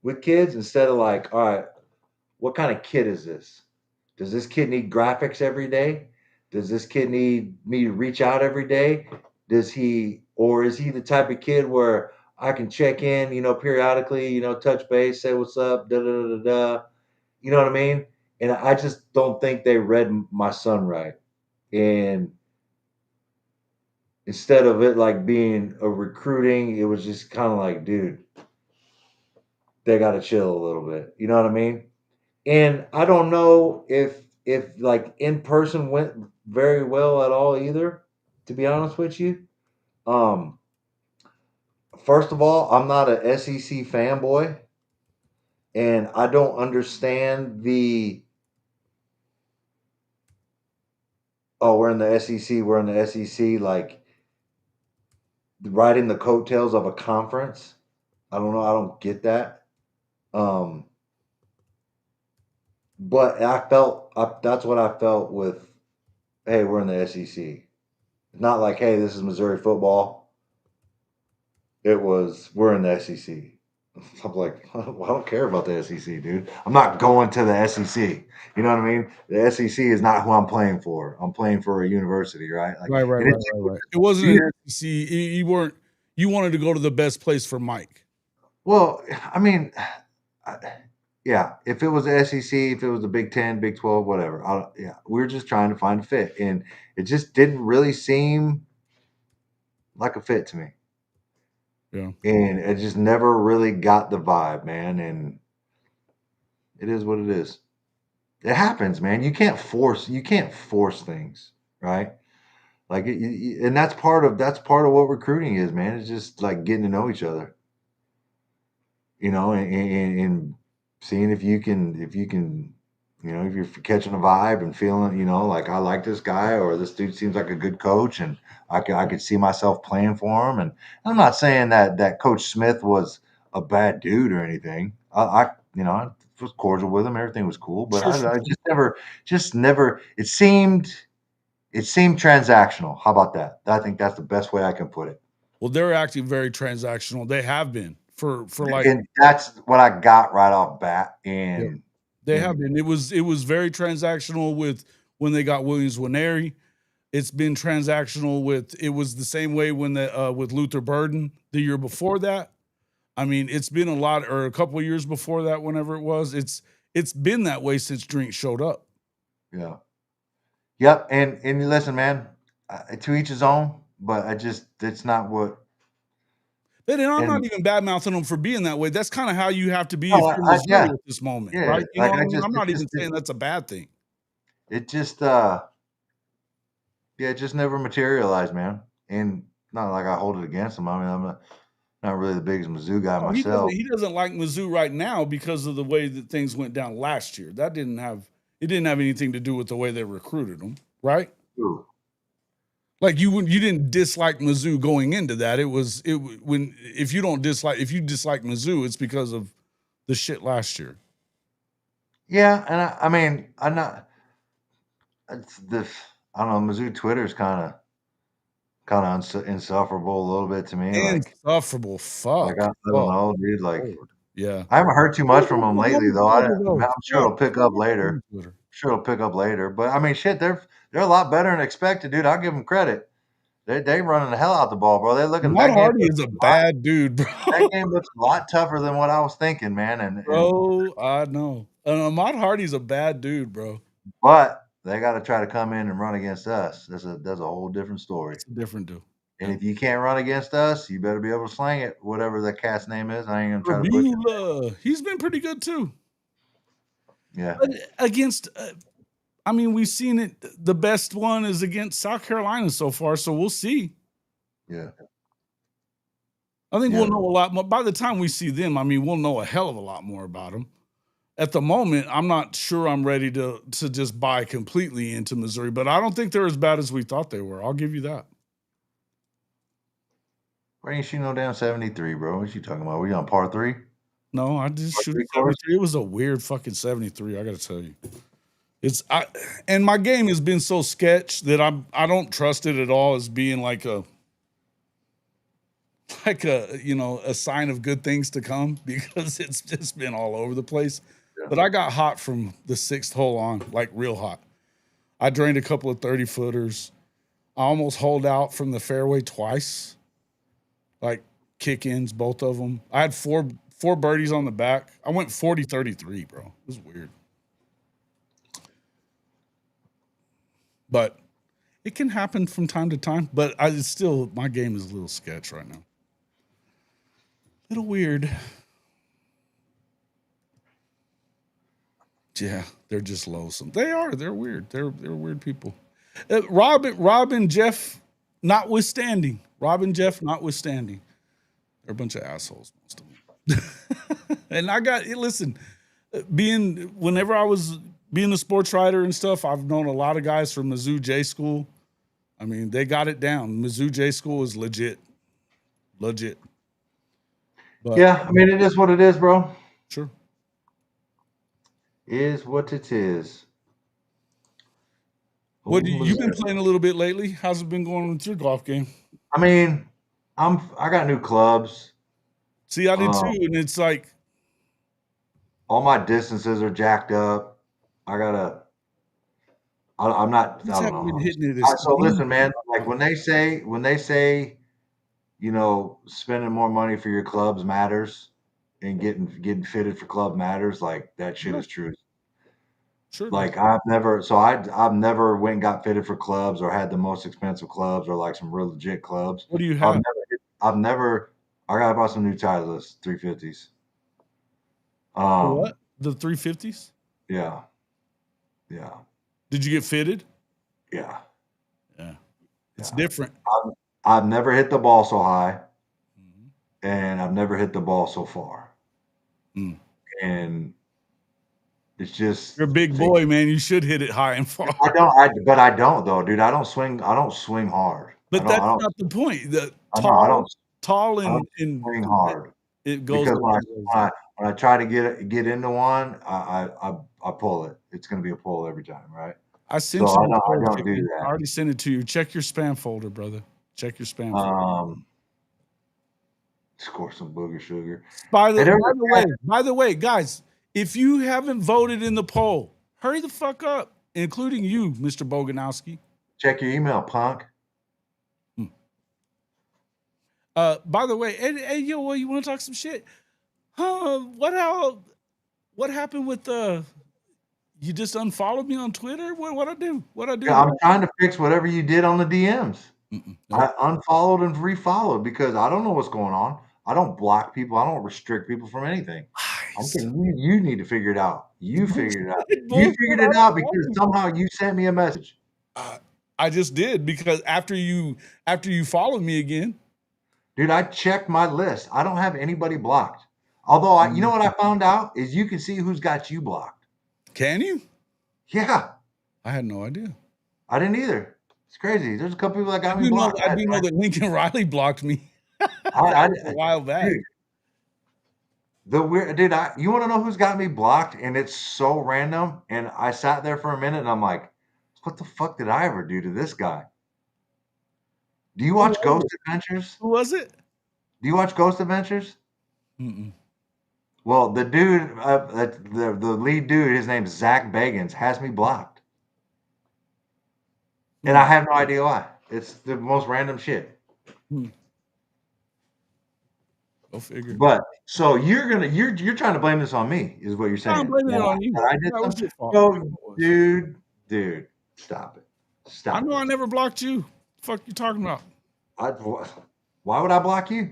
with kids instead of like, all right, what kind of kid is this? Does this kid need graphics every day? Does this kid need me to reach out every day? Does he, or is he the type of kid where I can check in, periodically, touch base, say what's up, da da da da da. You know what I mean? And I just don't think they read my son right. And instead of it like being a recruiting, it was just kind of like, dude, they got to chill a little bit. You know what I mean? And I don't know if like in person went very well at all either, to be honest with you. Um, First of all, I'm not a SEC fanboy, and I don't understand the we're in the SEC, we're in the SEC, like riding the coattails of a conference. I don't know, I don't get that. Um, but that's what I felt with, hey, we're in the SEC. Not like, hey, this is Missouri football. It was, we're in the SEC. I'm like, I don't care about the SEC, dude. I'm not going to the SEC. You know what I mean? The SEC is not who I'm playing for. I'm playing for a university, right? Like, Right. and it's Right. It wasn't weird. an SEC. You weren't. You wanted to go to the best place for Mike. Well, I mean, I, yeah. If it was the SEC, if it was the Big 10, Big 12, whatever. Yeah, we're just trying to find a fit, and it just didn't really seem like a fit to me. Yeah. And it just never really got the vibe, man. And it is what it is. It happens, man. You can't force things, right? Like, and that's part of what recruiting is, man. It's just like getting to know each other, and seeing if you can, if you're catching a vibe and feeling, like I like this guy or this dude seems like a good coach, and I could see myself playing for him. And I'm not saying that Coach Smith was a bad dude or anything. I was cordial with him. Everything was cool, but Sure. I just never. It seemed transactional. How about that? I think that's the best way I can put it. Well, they're acting very transactional. They have been for like. And that's what I got right off bat. Yeah, And they have been. It was very transactional with when they got Williams Winery. It's been transactional with. It was the same way when with Luther Burden the year before that. I mean, it's been a lot, or a couple of years before that, whenever it was. It's been that way since Drink showed up. yeah, yep. And listen, man, to each his own. But it's not what. And I'm And not even bad mouthing them for being that way. That's kind of how you have to be if no, you're yeah, Missouri at this moment, yeah. right? You know Like what I mean? I'm not even saying that's a bad thing. it just yeah, it just never materialized, man. And not like I hold it against him. I mean, I'm not really the biggest Mizzou guy Oh, he doesn't. myself. He doesn't like Mizzou right now because of the way that things went down last year. That didn't have. It didn't have anything to do with the way they recruited them, right? Ooh. Like you didn't dislike Mizzou going into that. When if you dislike Mizzou, it's because of the shit last year. Yeah, and I mean, I'm not. It's this. I don't know. Mizzou Twitter's kind of insufferable a little bit to me. Insufferable. Fuck. I don't Oh, know, dude. Like, Lord. Yeah. I haven't heard too much from them lately, though. I'm sure Yeah. it'll pick up later. Sure, it'll pick up later. But I mean, shit, they're a lot better than expected, dude. I'll give them credit. They running the hell out the ball, bro. They looking Matt that game. Hardy is a bad dude, bro. That game looks a lot tougher than what I was thinking, man. And Bro, I know. Ahmad Hardy's a bad dude, bro. but they got to try to come in and run against us. That's a whole different story. It's a different dude. And if you can't run against us, you better be able to slang it. Whatever that cat's name is, I ain't gonna try to butcher it. He's been pretty good too. Yeah. But against, I mean, we've seen it. The best one is against South Carolina so far, so we'll see. Yeah. I think we'll know a lot more. By the time we see them, I mean, we'll know a hell of a lot more about them. At the moment, I'm not sure I'm ready to just buy completely into Missouri, but I don't think they're as bad as we thought they were. I'll give you that. Why ain't you no damn 73, bro? What you talking about? Were you on par 3? No, I just shoot 73. It was a weird fucking 73. I got to tell you, and my game has been so sketch that I don't trust it at all as being like a a sign of good things to come, because it's just been all over the place. Yeah. But I got hot from the 6th hole on, like real hot. I drained a couple of 30-footers. I almost holed out from the fairway twice, like kick-ins, both of them. I had four birdies on the back. I went 40-33, bro. It was weird. But it can happen from time to time. But it's still, my game is a little sketch right now. Little weird. Yeah, they're just loathsome. They are. They're weird. They're weird people. Rob and Jeff notwithstanding. They're a bunch of assholes, most of them. And listen, whenever I was being a sports writer and stuff, I've known a lot of guys from Mizzou J School. I mean, they got it down. Mizzou J School is legit. Legit. But, yeah, I mean, it is what it is, bro. Sure. Is what it is. What you've been playing a little bit lately? How's it been going with your golf game? I mean, I got new clubs. See, I did too, and it's like all my distances are jacked up. I'm not. I don't know. Hitting it so listen, man. Like when they say, you know, spending more money for your clubs matters, and getting fitted for club matters. Like that shit is true. Sure. Like I've never went and got fitted for clubs or had the most expensive clubs or like some real legit clubs. What do you have? I got about some new Titleist 350s. What? The 350s? Yeah. Yeah. Did you get fitted? Yeah. Yeah. It's different. I've never hit the ball so high, and I've never hit the ball so far. And it's just, you're a big boy, man. You should hit it high and far. But I don't though, dude. I don't swing hard. But that's not the point. The tall and swing hard. It goes because when I try to get into one, I pull it. It's going to be a pull every time, right? I sent you. I don't do that. I already sent it to you. Check your spam folder, brother. Check your spam folder. Score some booger sugar. By the way, guys, if you haven't voted in the poll, hurry the fuck up, including you, Mr. Boganowski. Check your email, punk. By the way, hey, yo, you want to talk some shit? What happened with you just unfollowed me on Twitter? What I do? Yeah, I'm trying to fix whatever you did on the DMs. Nope. I unfollowed and refollowed because I don't know what's going on. I don't block people. I don't restrict people from anything. I'm saying you need to figure it out. You figured it out. You figured it out because somehow you sent me a message. I just did because after you followed me again. Dude, I checked my list. I don't have anybody blocked. Although, you know what I found out is you can see who's got you blocked. Can you? Yeah. I had no idea. I didn't either. It's crazy. There's a couple people that got me blocked. I do know that Lincoln Riley blocked me a while back. Dude, The weird dude, you want to know who's got me blocked? And it's so random. And I sat there for a minute and I'm like, what the fuck did I ever do to this guy? Do you Who watch was Ghost it? Adventures? Who was it? Do you watch Ghost Adventures? Mm-mm. Well, the dude, the lead dude, his name's Zach Bagans, has me blocked. And I have no idea why. It's the most random shit. Hmm. Go figure. But so you're trying to blame this on me, is what you're No, I'm saying. blaming it on you. That I did That was something. your fault. No, It was. dude, stop it. I Stop know it. I never blocked you. Fuck you talking about? Why would I block you?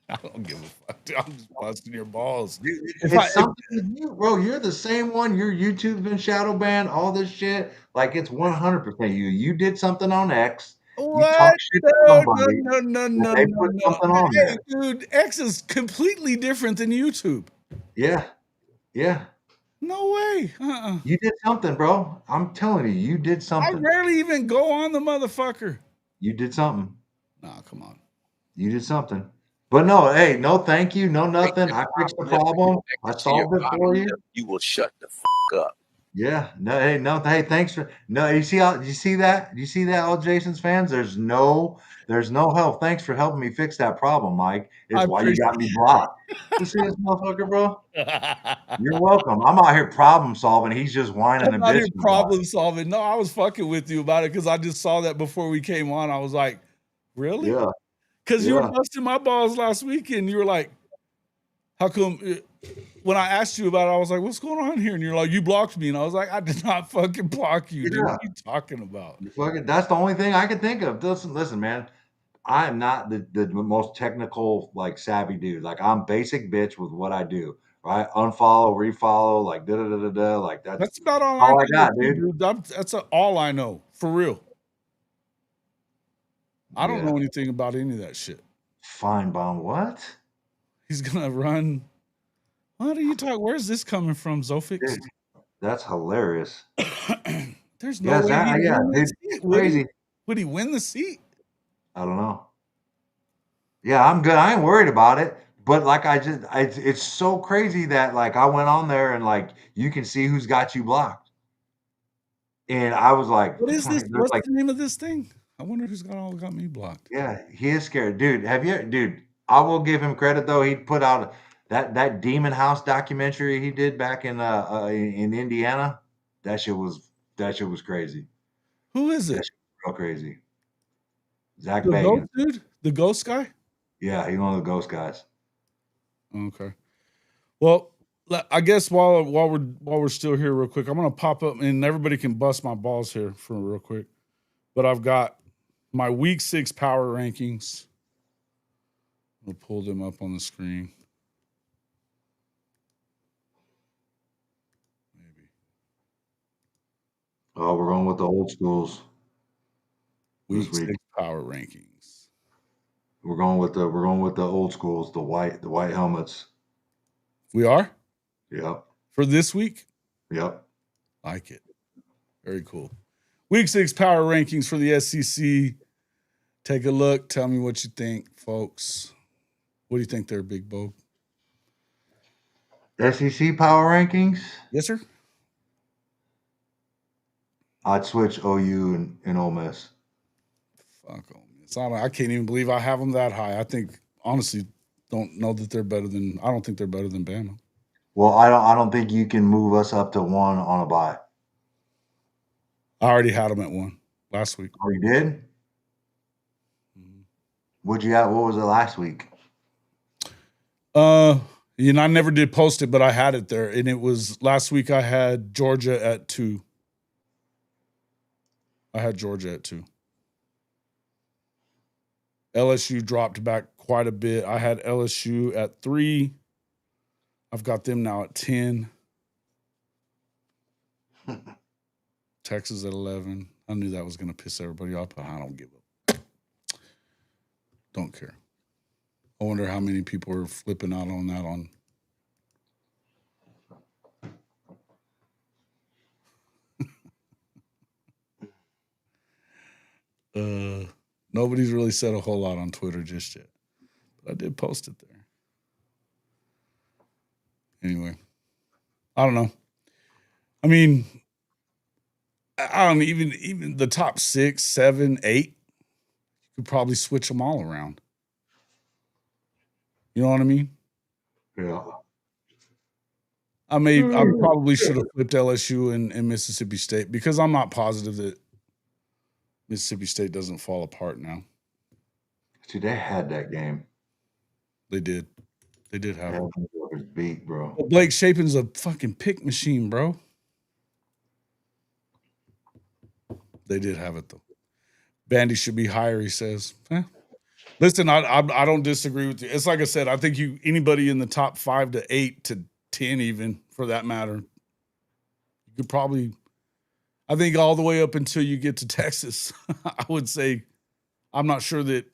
I don't give a fuck. Dude. I'm just busting your balls. Dude, If it's something with you, bro. You're the same one. Your YouTube's been shadow banned, all this shit. Like it's 100% you. You did something on X. You talk what? shit to No, no, somebody, no, no, and no, they no, put no. something on Hey, there. dude, X is completely different than YouTube. Yeah, yeah. No way. You did something, bro. I'm telling you, you did I something. rarely even go on the motherfucker. You did something. Nah, come on. You did something. But no, hey, no thank you, no Take nothing. your I fixed top the lip and problem. connect I it to your solved it bottom for you. lip. You will shut the fuck up. Yeah. No, hey, no, hey, thanks for no, you see how you see that? You see that, all Jason's fans? There's no help. Thanks for helping me fix that problem, Mike. I Is why you appreciate got me blocked. You see this motherfucker, bro? You're I'm welcome. I'm out here problem solving. He's just whining and not here bitching about problem solving. No, I was fucking with you about it because I just saw that before we came on. I was like, it. really? Yeah, Because you were yeah. busting my balls last weekend. You were like, how come? When I asked you about it, I was like, what's going on here? And you're like, you blocked me. And I was like, I did not fucking block you, dude. Yeah. What are you talking about? Fucking, that's the only thing I can think of. Listen, man. I am not the most technical, like savvy dude. Like I'm basic bitch with what I do. Right? Unfollow, refollow, like da da da da da. Like that's That's about all I all I know, got, too, dude. dude. That's all I know, for real. I don't Yeah. know anything about any of that shit. Fine bomb. What? He's gonna run. What are you talking? Where's this coming from, Zofix? Dude, that's hilarious. There's no Yeah, way Zach, he'd yeah, win dude, this it's seat, would he? crazy. Would he win the seat? I don't know. Yeah, I'm good. I ain't worried about it. But like it's so crazy that like I went on there and like you can see who's got you blocked. And I was like, What is this? there's What's like the name of this thing? I wonder who's got me blocked. yeah, he is scared, dude. Dude? I will give him credit though. He put out that Demon House documentary he did back in Indiana. That shit was crazy. Who is That it? shit was real crazy. Zach The ghost Bagans. dude? The ghost guy? Yeah, he's one of the ghost guys. Okay. Well, I guess while we're still here, real quick, I'm gonna pop up and everybody can bust my balls here for real quick. But I've got my week 6 power rankings. We'll pull them up on the screen. Maybe Oh, we're going with the old schools this week week. 6 power rankings. We're going with the old schools, the white helmets. We are Yep. for this week. Yep. Like it. Very cool. Week 6 power rankings for the SEC. Take a look. Tell me what you think, folks. What do you think there, Big Bo? SEC power rankings. Yes, sir. I'd switch OU and Ole Miss. Fuck Ole Miss. I can't even believe I have them that high. I think honestly don't know that they're better than. I don't think they're better than Bama. Well, I don't think you can move us up to 1 on a bye. I already had them at 1 last week. Oh, you did? Mhm. What'd you have? What was it last week? I never did post it, but I had it there, and it was last week. I had Georgia at 2. I had Georgia at 2. LSU dropped back quite a bit. I had LSU at 3. I've got them now at 10. Texas at 11. I knew that was going to piss everybody off, but I don't give up. Don't care. I wonder how many people are flipping out on that on. Nobody's really said a whole lot on Twitter just yet. But I did post it there. Anyway, I don't know. I mean, I don't even the top 6, 7, 8, you could probably switch them all around. You know what I mean? Yeah. I probably should have flipped LSU and Mississippi State because I'm not positive that Mississippi State doesn't fall apart now. Dude, they had that game. They did. They did have it. Was beat, bro. But Blake Shapen's a fucking pick machine, bro. They did have it though. Bandy should be higher, he says. Listen, I don't disagree with you. It's like I said, I think anybody in the top 5 to 8 to 10 even for that matter, you could probably, I think all the way up until you get to Texas, I would say I'm not sure that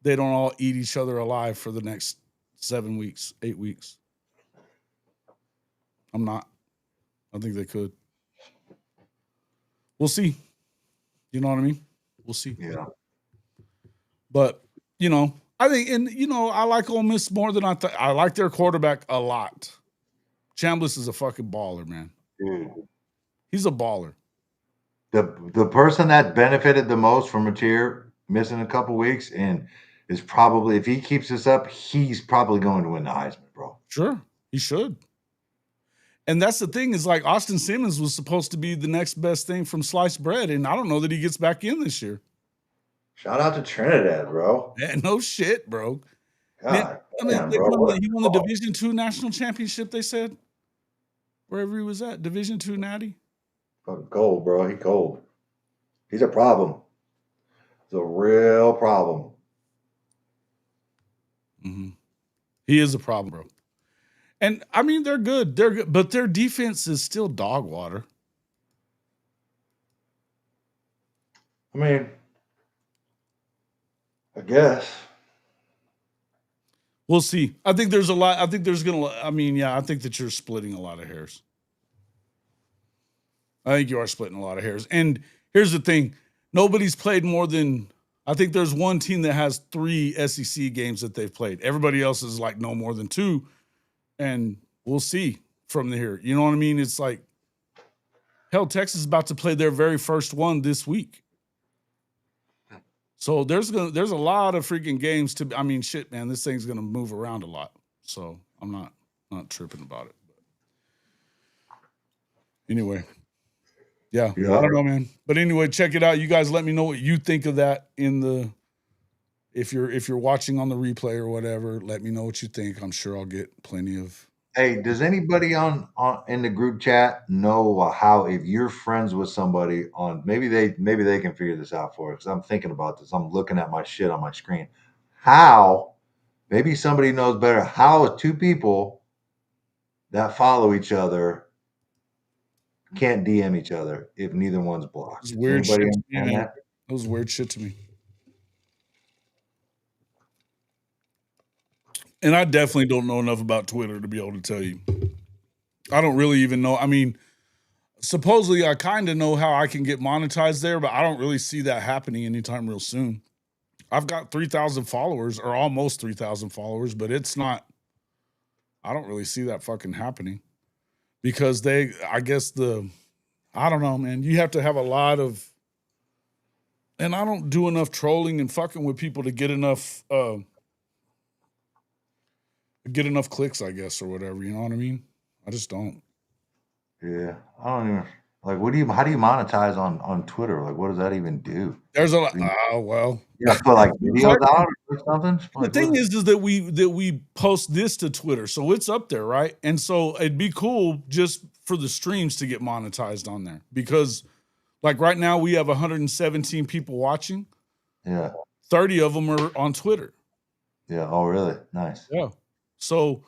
they don't all eat each other alive for the next 7 weeks, 8 weeks. I'm not. I think they could. We'll see. You know what I mean? We'll see. Yeah. But, I think, and, I like Ole Miss more than I like their quarterback a lot. Chambliss is a fucking baller, man. Dude. He's a baller. The person that benefited the most from Mateer missing a couple weeks and is probably, if he keeps this up, he's probably going to win the Heisman, bro. Sure. He should. And that's the thing is like Austin Simmons was supposed to be the next best thing from sliced bread. And I don't know that he gets back in this year. Shout out to Trinidad, bro. Yeah, no shit, bro. God, man, damn, bro. He won the Division II national championship, they said. Wherever he was at. Division II natty. Fucking cold, bro. He cold. He's a problem. He's a real problem. Mm-hmm. He is a problem, bro. And I mean, they're good. They're good, but their defense is still dog water. I mean, I guess. We'll see. I think there's a lot. I think there's going to, I think that you're splitting a lot of hairs. I think you are splitting a lot of hairs. And here's the thing. Nobody's played more than, I think there's one team that has 3 SEC games that they've played. Everybody else is like no more than 2. And we'll see from here. You know what I mean? It's like, hell, Texas is about to play their very first one this week. So there's a lot of freaking games shit, man, this thing's going to move around a lot. So I'm not tripping about it. But anyway. Yeah, I don't know, man. But anyway, check it out. You guys let me know what you think of that if you're watching on the replay or whatever, let me know what you think. I'm sure I'll get plenty of. Hey, does anybody on in the group chat know how, if you're friends with somebody on, maybe they can figure this out for us, because I'm thinking about this. I'm looking at my shit on my screen. How, maybe somebody knows better, how 2 people that follow each other can't DM each other if neither one's blocked. It's weird shit to me, man. That was weird shit to me. And I definitely don't know enough about Twitter to be able to tell you. I don't really even know. I mean, supposedly I kind of know how I can get monetized there, but I don't really see that happening anytime real soon. I've got 3,000 followers, or almost 3,000 followers, but it's not, I don't really see that fucking happening. Because I don't know, man. You have to have a lot of, and I don't do enough trolling and fucking with people to get enough clicks, I guess, or whatever. You know what I mean? I just don't. Yeah, I don't even like. How do you monetize on Twitter? Like, what does that even do? There's a lot. Well, yeah, put like videos out or something. The thing is that we post this to Twitter, so it's up there, right? And so it'd be cool just for the streams to get monetized on there, because, like right now, we have 117 people watching. Yeah, 30 of them are on Twitter. Yeah. Oh, really? Nice. Yeah. So,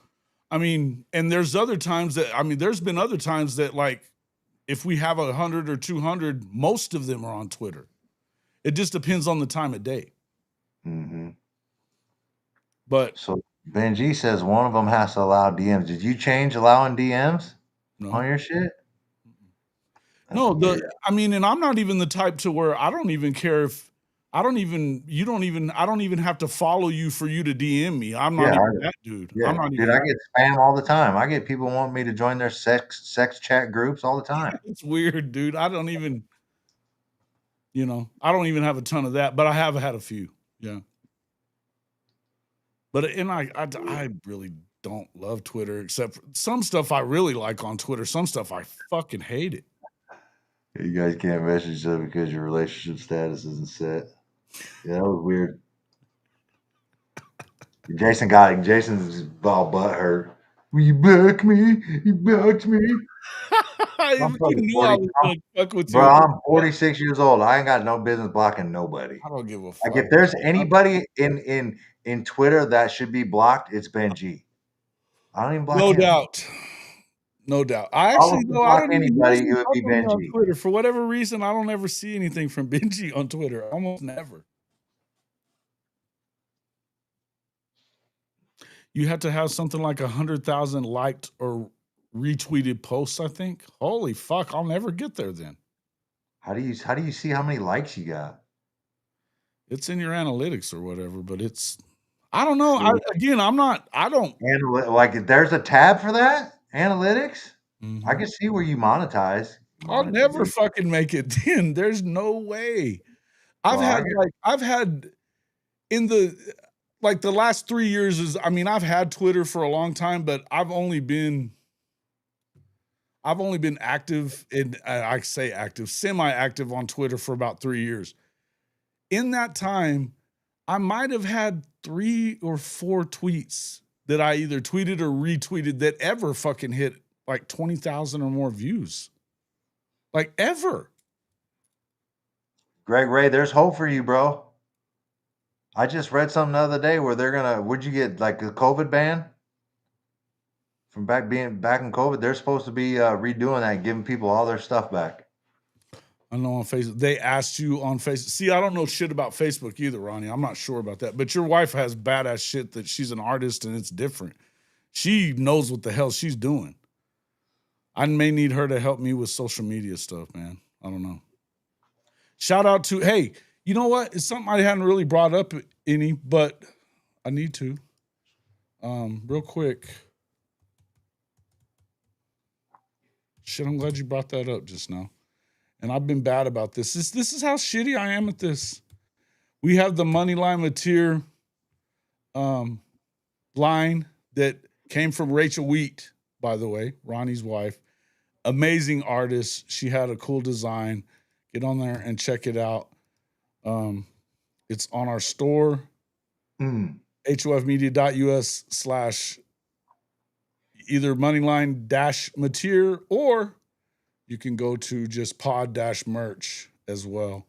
and there's other times there's been other times that, like, if we have 100 or 200, most of them are on Twitter. It just depends on the time of day. Mm-hmm. But so Benji says one of them has to allow DMs. Did you change allowing DMs on your shit? No, and I'm not even the type to where I don't even care if I don't even have to follow you for you to DM me. I'm not even that dude. I'm not Dude, even. I get spam all the time. I get people wanting me to join their sex chat groups all the time. It's weird, dude. I don't even have a ton of that, but I have had a few. Yeah. But I really don't love Twitter, except for some stuff I really like on Twitter. Some stuff I fucking hate it. You guys can't message each other because your relationship status isn't set. Yeah, that was weird. Jason got it. Jason's all butt hurt. Will you block me? You blocked me. You knew I was gonna fuck with Bro, you. I'm 46 years old. I ain't got no business blocking nobody. I don't give a Like, fuck. if there's anybody in Twitter that should be blocked, it's Ben G. I don't even block No him. doubt. No doubt. I If I was actually to though I block don't even anybody, he it would doesn't be follow me on Benji. Twitter. For whatever reason, I don't ever see anything from Benji on Twitter. Almost never. You have to have something like 100,000 liked or retweeted posts, I think. Holy fuck, I'll never get there then. How do you see how many likes you got? It's in your analytics or whatever, but it's I don't know. I don't. Like, there's a tab for that analytics. Mhm. I can see where you monetize. I'll never fucking make it then. There's no way. I've had in the the last 3 years I've had Twitter for a long time, but I've only been active I say active, semi-active on Twitter for about 3 years. In that time, I might have had 3 or 4 tweets that I either tweeted or retweeted that ever fucking hit like 20,000 or more views. Like ever. Greg Ray, there's hope for you, bro. I just read something the other day where they're gonna. Would you get like a COVID ban from being back in COVID? They're supposed to be redoing that, giving people all their stuff back. I know on Facebook. They asked you on Facebook. See, I don't know shit about Facebook either, Ronnie. I'm not sure about that. But your wife has badass shit that she's an artist and it's different. She knows what the hell she's doing. I may need her to help me with social media stuff, man. I don't know. Shout out to, hey, you know what? It's something I hadn't really brought up any, but I need to. Real quick. Shit, I'm glad you brought that up just now. And I've been bad about this. This is how shitty I am at this. We have the Moneyline Mateer line that came from Rachel Wheat, by the way, Ronnie's wife. Amazing artist. She had a cool design. Get on there and check it out. It's on our store, hofmedia.us/ either Moneyline-Mateer, or you can go to just pod-merch as well.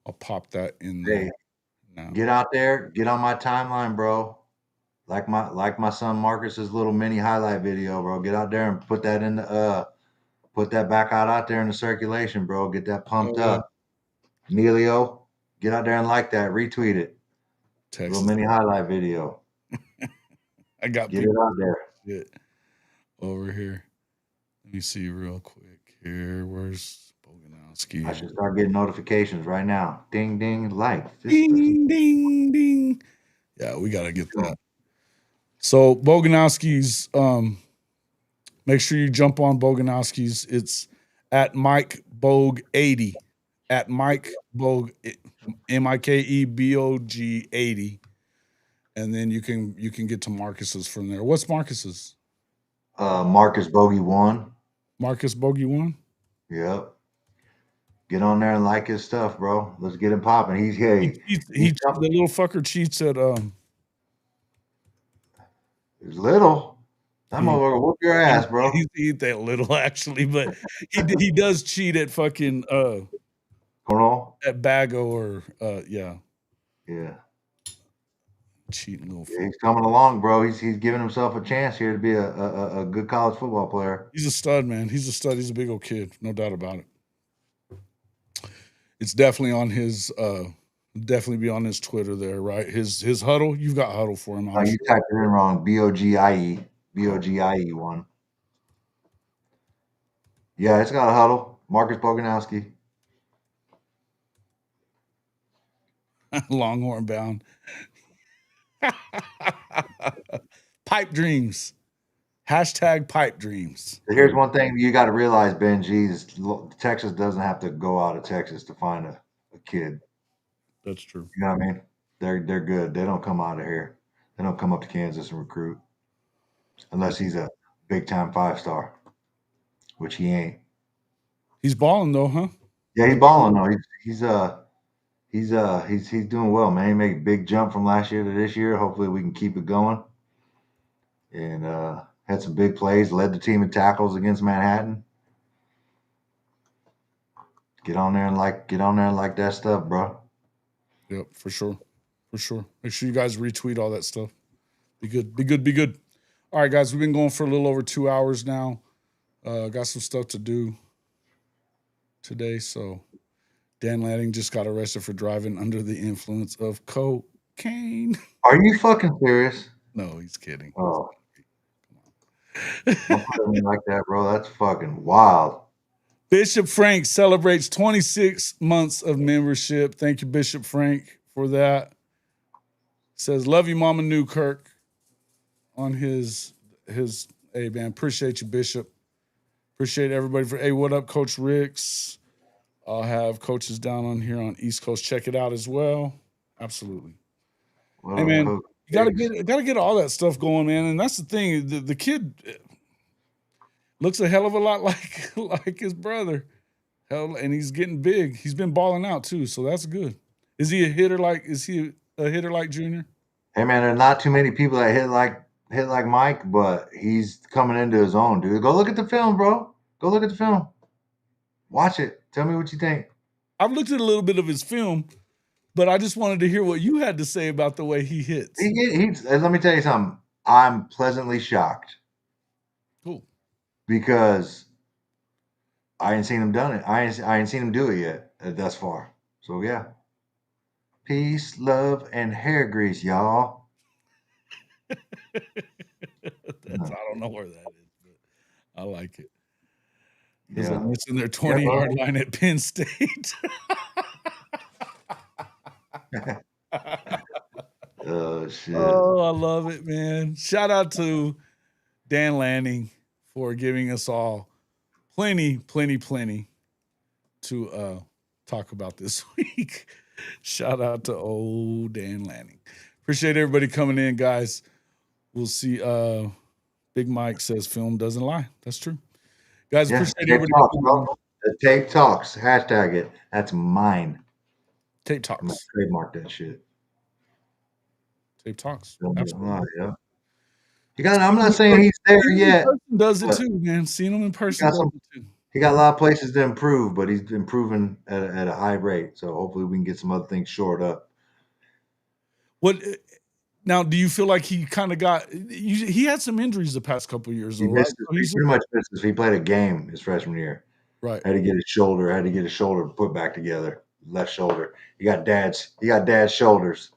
I'll pop that in there. Hey, now. Get out there, get on my timeline, bro. Like my son Marcus's little mini highlight video, bro. Get out there and put that in the put that back out there in the circulation, bro. Get that pumped up. Neilio, get out there and like that, retweet it. Texas. Little mini highlight video. I got get it out there. Shit over here. Let me see real quick here. Where's Boganowski? I should start getting notifications right now. Ding ding, like. Ding ding ding. Yeah, we gotta get that. So Boganowski's, make sure you jump on Boganowski's. It's at Mike Bog 80. At Mike Bog MIKEBOG 80. And then you can get to Marcus's from there. What's Marcus's? Marcus Bogey 1. Marcus Bogey 1? Yep. Get on there and like his stuff, bro. Let's get him popping. He's the little fucker cheats at He's little. That motherfucker whoop your ass, bro. He ain't that little actually, but he does cheat at fucking Cornhole? At Bago or yeah. Yeah. Cheating little yeah, he's coming along, bro. He's giving himself a chance here to be a good college football player. He's a stud, man. He's a stud. He's a big old kid, no doubt about it. It's definitely on his definitely be on his Twitter there, right? His huddle. You've got huddle for him. You typed it in wrong. BOGIE 1. Yeah, it's got a huddle. Marcus Boganowski. Longhorn bound. Pipe dreams. Hashtag pipe dreams. Here's one thing you got to realize, Benji, is Texas doesn't have to go out of Texas to find a kid. That's true. You know what I mean? They're good. They don't come out of here. They don't come up to Kansas and recruit unless he's a big time 5-star, which he ain't. He's balling though, huh? Yeah, he's balling though. He's doing well, man. He made a big jump from last year to this year. Hopefully we can keep it going. And had some big plays, led the team in tackles against Manhattan. Get on there and like that stuff, bro. Yep, for sure. For sure. Make sure you guys retweet all that stuff. Be good. Be good. Be good. All right, guys, we've been going for a little over 2 hours now. Got some stuff to do today. So Dan Lanning just got arrested for driving under the influence of cocaine. Are you fucking serious? No, he's kidding. Oh. Don't put me like that, bro. That's fucking wild. Bishop Frank celebrates 26 months of membership. Thank you, Bishop Frank, for that. Says, love you, Mama Newkirk. On his hey man, appreciate you, Bishop. Appreciate everybody for hey, what up, Coach Ricks? I'll have coaches down on here on East Coast. Check it out as well. Absolutely. What hey up, man, Coach you gotta get all that stuff going, man. And that's the thing. The kid looks a hell of a lot like his brother. Hell, and he's getting big. He's been balling out too, so that's good. Is he a hitter like Junior? Hey man, there's not too many people that hit like Mike, but he's coming into his own, dude. Go look at the film, bro. Go look at the film. Watch it. Tell me what you think. I've looked at a little bit of his film, but I just wanted to hear what you had to say about the way he hits. Let me tell you something. I'm pleasantly shocked. Cool. Because I ain't seen him done it. I ain't seen him do it yet thus far. So yeah. Peace, love, and hair grease, y'all. I don't know where that is, but I like it. Because Yeah. they're missing their 20-yard line at Penn State. Oh shit. Oh, I love it, man. Shout out to Dan Lanning for giving us all plenty to talk about this week. Shout out to old Dan Lanning. Appreciate everybody coming in, guys. We'll see. Big Mike says film doesn't lie. That's true. Guys, appreciate everybody. The tape talks. Hashtag it. That's mine. Tape talks. I'm gonna trademark that shit. Tape talks. Absolutely. Yeah. I'm not saying he's there yet. Does it too, man. Seeing him in person does it too. He got a lot of places to improve, but he's improving at a high rate. So hopefully we can get some other things shored up. What now? Do you feel like he kind of he had some injuries the past couple of years? He pretty much missed. He played a game his freshman year. Right. Had to get his shoulder put back together. Left shoulder. He got dad's shoulders.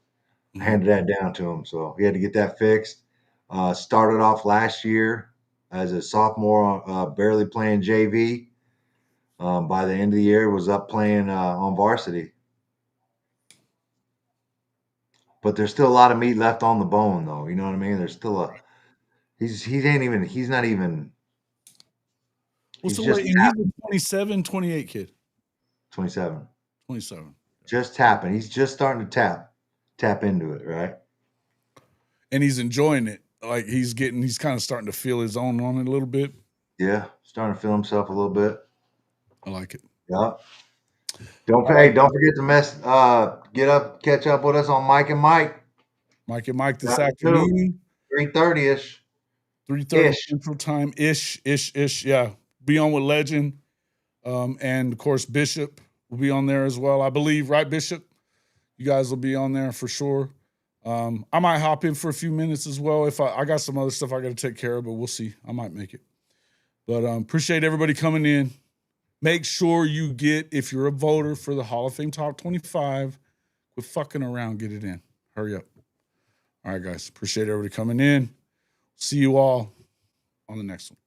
Mm-hmm. Handed that down to him. So he had to get that fixed. Started off last year as a sophomore, barely playing JV. By the end of the year, was up playing on varsity. But there's still a lot of meat left on the bone, though. You know what I mean? There's still he's not even. Well, he's a 27, 28 kid. 27. 27. Just tapping. He's just starting to tap into it, right? And he's enjoying it. Like he's kind of starting to feel his own on it a little bit. Yeah, starting to feel himself a little bit. I like it. Yeah. Don't forget to catch up with us on Mike and Mike. Mike and Mike this afternoon. 3:30-ish. 3:30 Central Time ish. Yeah. Be on with Legend. And of course Bishop will be on there as well. I believe, right, Bishop? You guys will be on there for sure. I might hop in for a few minutes as well. If I got some other stuff I got to take care of, but we'll see. I might make it. But appreciate everybody coming in. Make sure you if you're a voter for the Hall of Fame Top 25, quit fucking around, get it in. Hurry up. All right, guys. Appreciate everybody coming in. See you all on the next one.